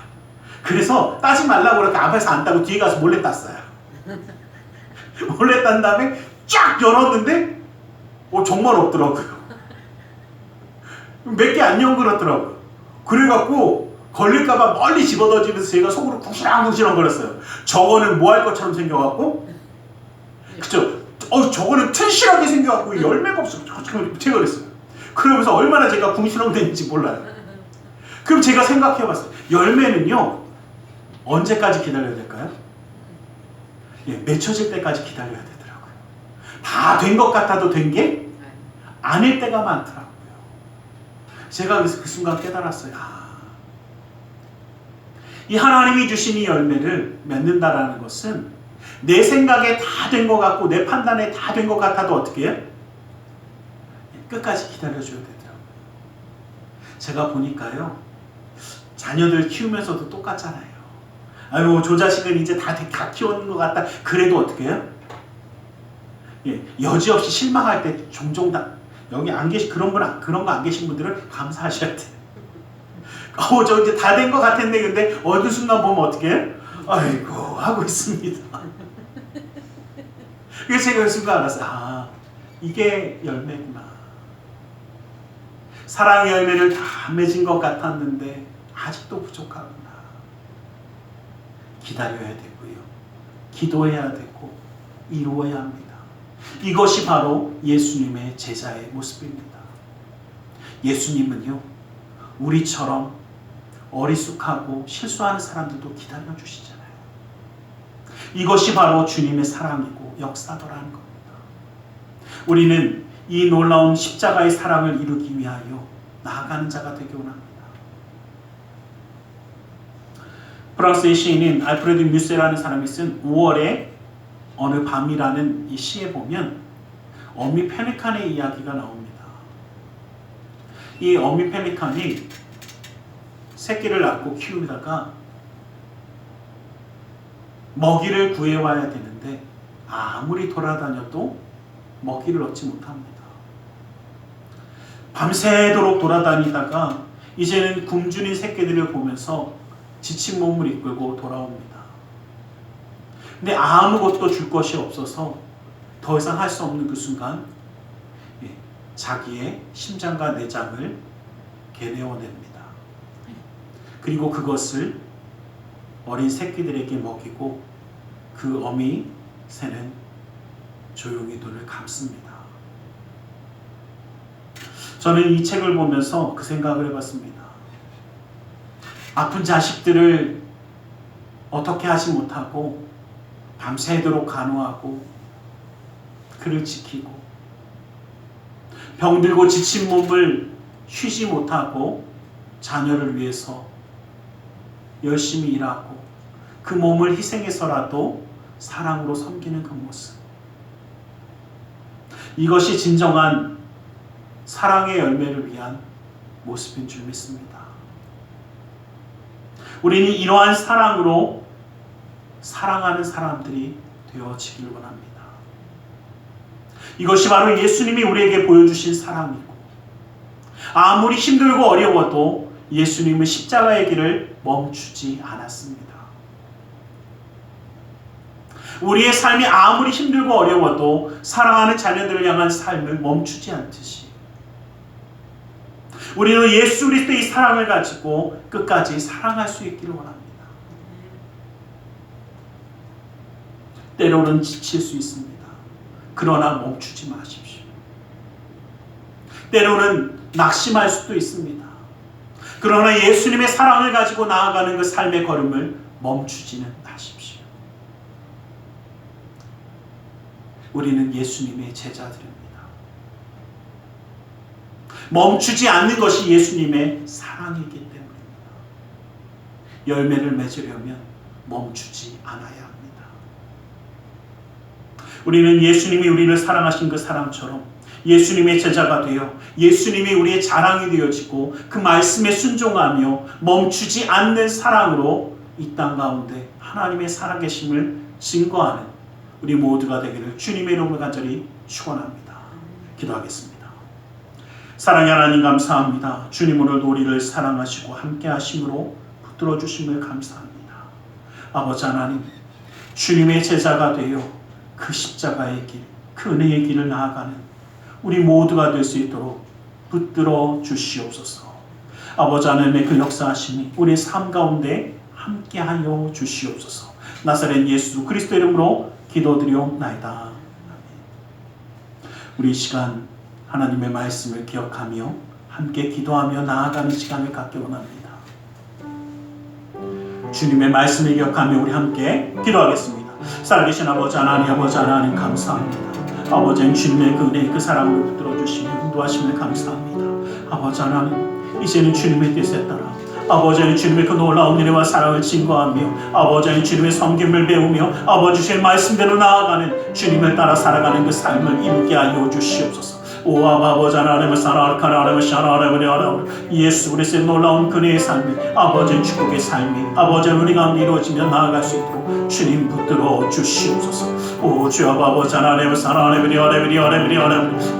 그래서 따지 말라고 그렇게 앞에서 안 따고 뒤에 가서 몰래 땄어요. 몰래 딴 다음에 쫙 열었는데 정말 없더라고요. 몇 개 안 연글었더라고요. 그래갖고 걸릴까봐 멀리 집어던지면서 제가 속으로 궁시렁궁시렁 거렸어요. 저거는 뭐 할 것처럼 생겨갖고, 그쵸? 저거는 튼실하게 생겨갖고 열매가 없어. 제가 그랬어요. 그러면서 얼마나 제가 궁시렁댔는지 몰라요. 그럼 제가 생각해봤어요. 열매는요, 언제까지 기다려야 될까요? 맺혀질 때까지 기다려야 되더라고요. 다 된 것 같아도 된 게 아닐 때가 많더라고요. 제가 그래서 그 순간 깨달았어요. 이 하나님이 주신 이 열매를 맺는다라는 것은 내 생각에 다 된 것 같고 내 판단에 다 된 것 같아도 어떻게 해요? 끝까지 기다려줘야 되더라고요. 제가 보니까요, 자녀들 키우면서도 똑같잖아요. 저 자식은 이제 다 키우는 것 같다. 그래도 어떻게 해요? 여지없이 실망할 때 종종 여기 안 계시 그런 거 안 계신 분들은 감사하셔야 돼요. 저 이제 다 된 것 같은데 근데 어느 순간 보면 어떻게 해요? 아이고 하고 있습니다. 그래서 제가 그 순간 알았어요. 이게 열매구나. 사랑의 열매를 다 맺은 것 같았는데 아직도 부족하구나. 기다려야 되고요. 기도해야 되고 이루어야 합니다. 이것이 바로 예수님의 제자의 모습입니다. 예수님은요, 우리처럼 어리숙하고 실수하는 사람들도 기다려주시잖아요. 이것이 바로 주님의 사랑이고 역사더라는 겁니다. 우리는 이 놀라운 십자가의 사랑을 이루기 위하여 나아가는 자가 되기 원합니다. 프랑스의 시인인 알프레드 뮤세라는 사람이 쓴 5월의 어느 밤이라는 이 시에 보면 어미 페리칸의 이야기가 나옵니다. 이 어미 페리칸이 새끼를 낳고 키우다가 먹이를 구해와야 되는데 아무리 돌아다녀도 먹이를 얻지 못합니다. 밤새도록 돌아다니다가 이제는 굶주린 새끼들을 보면서 지친 몸을 이끌고 돌아옵니다. 근데 아무것도 줄 것이 없어서 더 이상 할 수 없는 그 순간 자기의 심장과 내장을 개내어냅니다. 그리고 그것을 어린 새끼들에게 먹이고 그 어미 새는 조용히 눈을 감습니다. 저는 이 책을 보면서 그 생각을 해봤습니다. 아픈 자식들을 어떻게 하지 못하고 밤새도록 간호하고 그를 지키고, 병들고 지친 몸을 쉬지 못하고 자녀를 위해서 열심히 일하고 그 몸을 희생해서라도 사랑으로 섬기는 그 모습, 이것이 진정한 사랑의 열매를 위한 모습인 줄 믿습니다. 우리는 이러한 사랑으로 사랑하는 사람들이 되어지길 원합니다. 이것이 바로 예수님이 우리에게 보여주신 사랑이고, 아무리 힘들고 어려워도 예수님은 십자가의 길을 멈추지 않았습니다. 우리의 삶이 아무리 힘들고 어려워도 사랑하는 자녀들을 향한 삶을 멈추지 않듯이 우리는 예수 그리스도의 사랑을 가지고 끝까지 사랑할 수 있기를 원합니다. 때로는 지칠 수 있습니다. 그러나 멈추지 마십시오. 때로는 낙심할 수도 있습니다. 그러나 예수님의 사랑을 가지고 나아가는 그 삶의 걸음을 멈추지는 마십시오. 우리는 예수님의 제자들입니다. 멈추지 않는 것이 예수님의 사랑이기 때문입니다. 열매를 맺으려면 멈추지 않아야 합니다. 우리는 예수님이 우리를 사랑하신 그 사랑처럼 예수님의 제자가 되어 예수님이 우리의 자랑이 되어지고 그 말씀에 순종하며 멈추지 않는 사랑으로 이 땅 가운데 하나님의 살아계심을 증거하는 우리 모두가 되기를 주님의 이름으로 간절히 축원합니다. 기도하겠습니다. 사랑의 하나님 감사합니다. 주님 오늘도 우리를 사랑하시고 함께 하심으로 붙들어 주심을 감사합니다. 아버지 하나님, 주님의 제자가 되어 그 십자가의 길, 그 은혜의 길을 나아가는 우리 모두가 될 수 있도록 붙들어 주시옵소서. 아버지 하나님의 그 역사하심이 우리의 삶 가운데 함께하여 주시옵소서. 나사렛 예수 그리스도 이름으로 기도드리옵나이다. 아멘. 우리 시간 하나님의 말씀을 기억하며 함께 기도하며 나아가는 시간을 갖기 원합니다. 주님의 말씀을 기억하며 우리 함께 기도하겠습니다. 살아계신 아버지 하나님 감사합니다. 아버지는 주님의 그 은혜, 그 사랑을 붙들어 주시며 인도하심을 감사합니다. 아버지 하나님, 이제는 주님의 뜻에 따라 아버지는 주님의 그 놀라운 은혜와 사랑을 증거하며 아버지는 주님의 섬김을 배우며 아버지 주의 말씀대로 나아가는 주님을 따라 살아가는 그 삶을 이루게 하여 주시옵소서. 오 아버지 하나님을 사랑하는 예수 그리스도의 놀라운 그네의 삶이 아버지의 축복의 삶이 아버지의 우리 가운데 이루어지며 나아갈 수 있도록 주님 붙들어 주시옵소서. 오 주 아버지 하나님을 사랑하는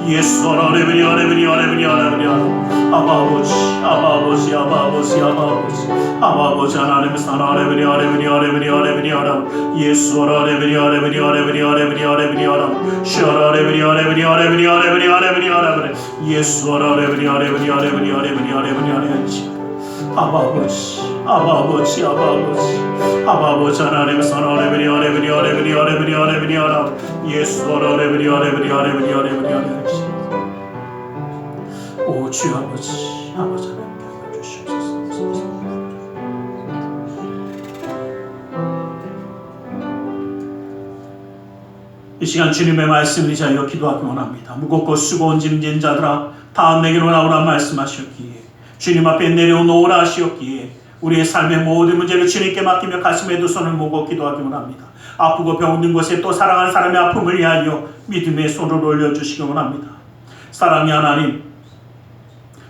예수 아버지 하나님을 사랑하는 예수 예수 아버지 하나님 사랑하는 예수 오 주 아버지 하나님 주시옵소서. 이 시간 주님의 말씀을 위하여 기도하기 원합니다. 무겁고 수고온 짐진 자들아 다 내게로 나오라 말씀하셨기에 주님 앞에 내려놓으라 하시었기에 우리의 삶의 모든 문제를 주님께 맡기며 가슴에 두 손을 모으고 기도하기 원합니다. 아프고 병든 곳에 또 사랑하는 사람의 아픔을 위하여 믿음의 손을 올려주시기 원합니다. 사랑의 하나님,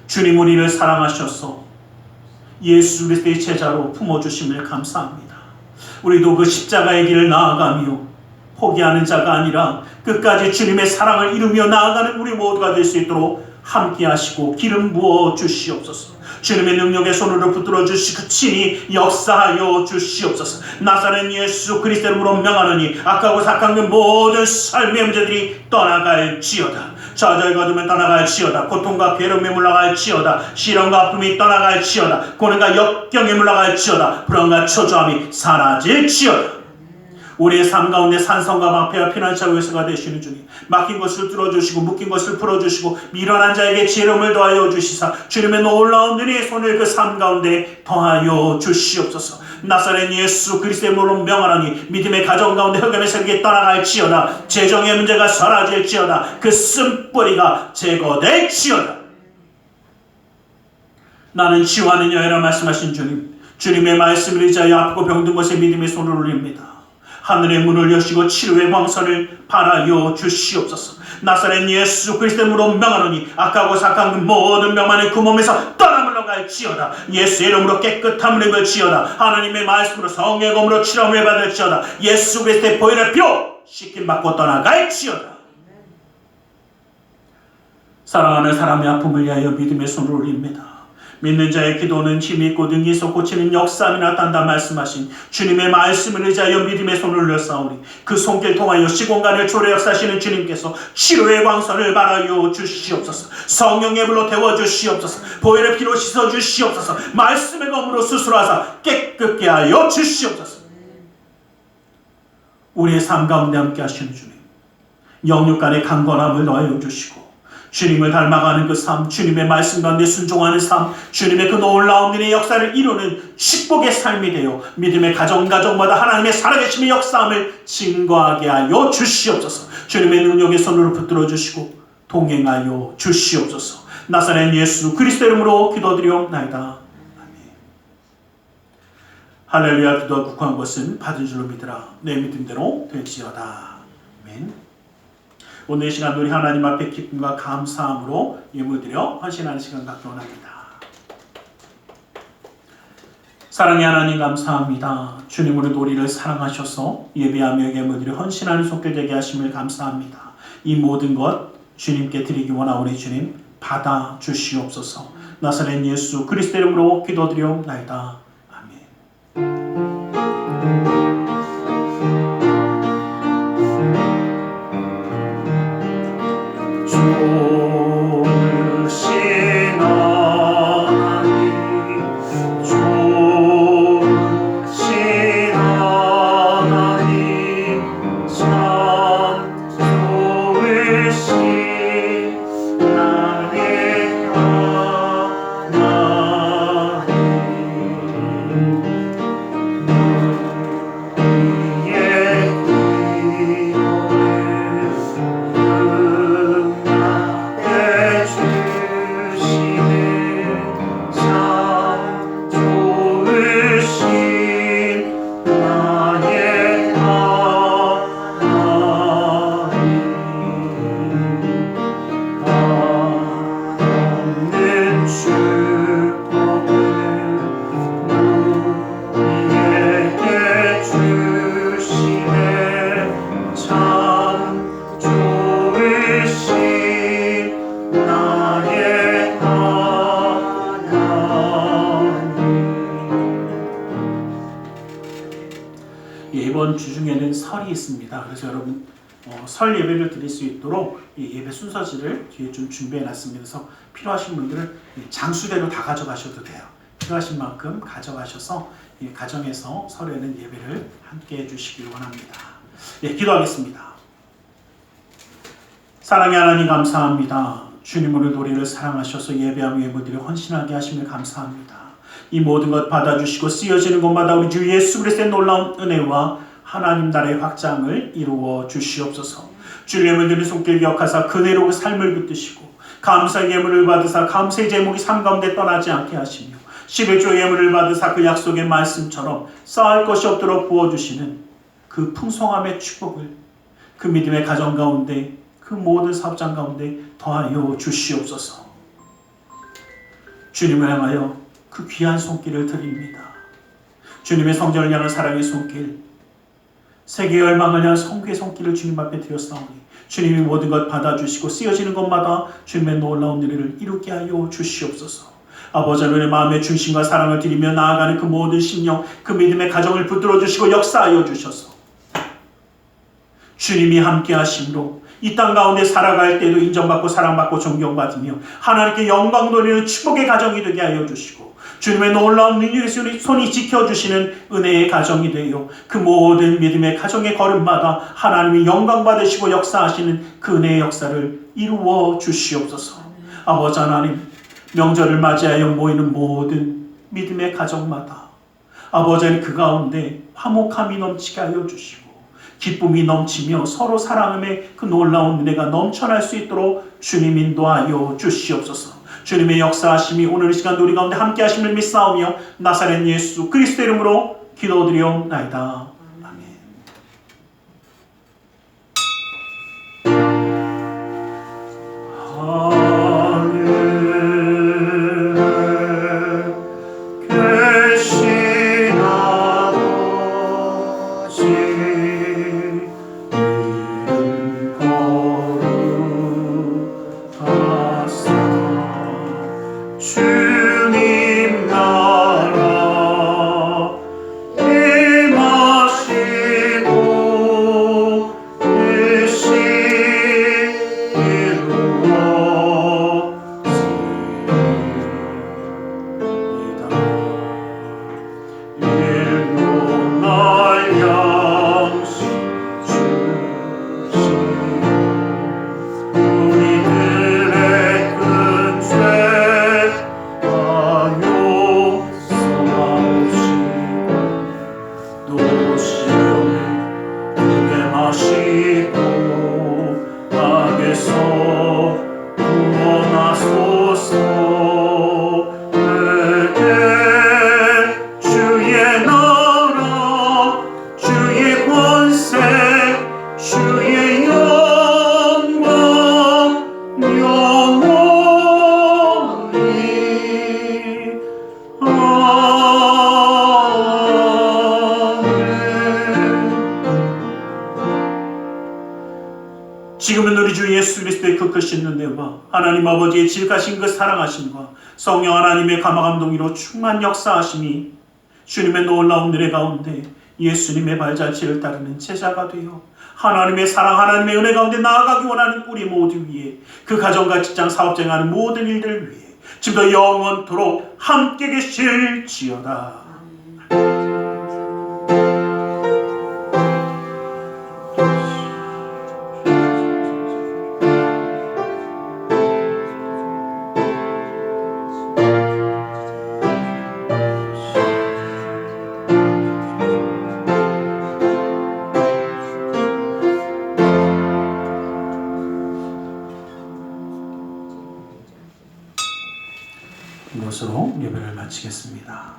주님 우리를 사랑하셔서 예수 그리스도의 제자로 품어주심을 감사합니다. 우리도 그 십자가의 길을 나아가며 포기하는 자가 아니라 끝까지 주님의 사랑을 이루며 나아가는 우리 모두가 될 수 있도록 함께 하시고 기름 부어 주시옵소서. 주님의 능력의 손으로 붙들어 주시고 친히 역사하여 주시옵소서. 나사렛 예수 그리스도 이름으로 명하노니 악하고 사악한 그 모든 삶의 문제들이 떠나갈지어다. 좌절과 어둠을 떠나갈지어다. 고통과 괴로움에 물러갈지어다. 시련과 아픔이 떠나갈지어다. 고난과 역경에 물러갈지어다. 불안과 초조함이 사라질지어다. 우리의 삶 가운데 산성과 방패와 피난처 요새가 되시는 주님, 막힌 것을 뚫어주시고 묶인 것을 풀어주시고 미련한 자에게 지혜로움을 더하여 주시사 주님의 놀라운 은혜의 손을 그 삶 가운데 더하여 주시옵소서. 나사렛 예수 그리스도의 이름으로 명하노니 믿음의 가정 가운데 흑암의 세력이 떠나갈지어다. 재정의 문제가 사라질지어다. 그 쓴뿌리가 제거될지어다. 나는 치유하는 여호와라 말씀하신 주님, 주님의 말씀을 의지하여 아프고 병든 것에 믿음의 손을 올립니다. 하늘의 문을 여시고 치료의 광선을 바라여 주시옵소서. 나사렛 예수 그리스도의 이름으로 명하노니 악하고 사악한 그 모든 명만의 그 몸에서 떠나물러 갈지어다. 예수의 이름으로 깨끗함을 입을지어다. 하나님의 말씀으로 성령의 검으로 치료함을 받을지어다. 예수 그리스도의 보혈의 피로 씻김 받고 떠나갈지어다. 사랑하는 사람의 아픔을 위하여 믿음의 손을 올립니다. 믿는 자의 기도는 힘이 있고 능히서 고치는 역사함이 나타난다 말씀하신 주님의 말씀을 의지하여 믿음의 손을 올렸사오니 그 손길 통하여 시공간을 초래 역사하시는 주님께서 치료의 광선을 바라여 주시옵소서. 성령의 불로 데워주시옵소서. 보혈의 피로 씻어주시옵소서. 말씀의 검으로 수술하사 깨끗게 하여 주시옵소서. 우리의 삶 가운데 함께 하시는 주님, 영육 간의 강건함을 더하여 주시고 주님을 닮아가는 그 삶, 주님의 말씀 가운데 순종하는 삶, 주님의 그 놀라운 일의 역사를 이루는 축복의 삶이 되어 믿음의 가정마다 하나님의 살아계심의 역사함을 증거하게 하여 주시옵소서. 주님의 능력의 손으로 붙들어 주시고 동행하여 주시옵소서. 나사렛 예수 그리스도 이름으로 기도드리옵나이다. 아멘. 할렐루야. 기도가 국한 것은 받은 줄로 믿으라. 내 믿음대로 될지어다. 아멘. 오늘 이 시간 우리 하나님 앞에 기쁨과 감사함으로 예물드려 헌신하는 시간 갖기 원합니다. 사랑의 하나님 감사합니다. 주님 우리를 사랑하셔서 예배하며 예물드려 헌신하는 손길 되게 하심을 감사합니다. 이 모든 것 주님께 드리기 원하오니 주님 받아 주시옵소서. 나사렛 예수 그리스도 이름으로 기도드리옵나이다. 이번 주 중에는 설이 있습니다. 그래서 여러분 설 예배를 드릴 수 있도록 예배 순서지를 뒤에 좀 준비해 놨습니다. 그래서 필요하신 분들은 장수대로 다 가져가셔도 돼요. 필요하신 만큼 가져가셔서 가정에서 설에는 예배를 함께 해주시길 원합니다. 기도하겠습니다. 사랑의 하나님 감사합니다. 주님 우리를 사랑하셔서 예배하며 예물드려 헌신하게 하심을 감사합니다. 이 모든 것 받아주시고 쓰여지는 곳마다 우리 주 예수 그리스도의 놀라운 은혜와 하나님 나라의 확장을 이루어 주시옵소서. 주의 예물 드리는 손길 기억하사 그대로 그 삶을 붙드시고 감사의 예물을 받으사 감사의 제목이 삶 가운데 떠나지 않게 하시며 11조의 예물을 받으사 그 약속의 말씀처럼 쌓을 것이 없도록 부어주시는 그 풍성함의 축복을 그 믿음의 가정 가운데 그 모든 사업장 가운데 더하여 주시옵소서. 주님을 향하여 그 귀한 손길을 드립니다. 주님의 성전을 향한 사랑의 손길, 세계 열망을 향한 성교의 손길을 주님 앞에 드렸사오니 주님이 모든 것 받아주시고 쓰여지는 것마다 주님의 놀라운 일을 이루게 하여 주시옵소서. 아버지 하나님의 마음의 중심과 사랑을 드리며 나아가는 그 모든 심령, 그 믿음의 가정을 붙들어 주시고 역사하여 주셔서 주님이 함께 하심으로 이 땅 가운데 살아갈 때도 인정받고 사랑받고 존경받으며 하나님께 영광 돌리는 축복의 가정이 되게 하여 주시고 주님의 놀라운 능력의 손이 지켜주시는 은혜의 가정이 되어 그 모든 믿음의 가정의 걸음마다 하나님이 영광 받으시고 역사하시는 그 은혜의 역사를 이루어 주시옵소서. 아버지 하나님, 명절을 맞이하여 모이는 모든 믿음의 가정마다 아버지 하나님 그 가운데 화목함이 넘치게 하여 주시고 기쁨이 넘치며 서로 사랑함의 그 놀라운 은혜가 넘쳐날 수 있도록 주님 인도하여 주시옵소서. 주님의 역사하심이 오늘 이 시간 우리 가운데 함께 하심을 믿사오며 나사렛 예수 그리스도 이름으로 기도드리옵나이다. 아멘. 지금은 우리 주 예수 그리스도의 그 크신 은혜와 하나님 아버지의 지극하신 그 사랑하심과 성령 하나님의 감화감동으로 충만 역사하심이 주님의 놀라운 은혜 가운데 예수님의 발자취를 따르는 제자가 되어 하나님의 사랑, 하나님의 은혜 가운데 나아가기 원하는 우리 모두 위에 그 가정과 직장, 사업장에 하는 모든 일들을 위해 지금도 영원토록 함께 계실지어다. 이것으로 예배를 마치겠습니다.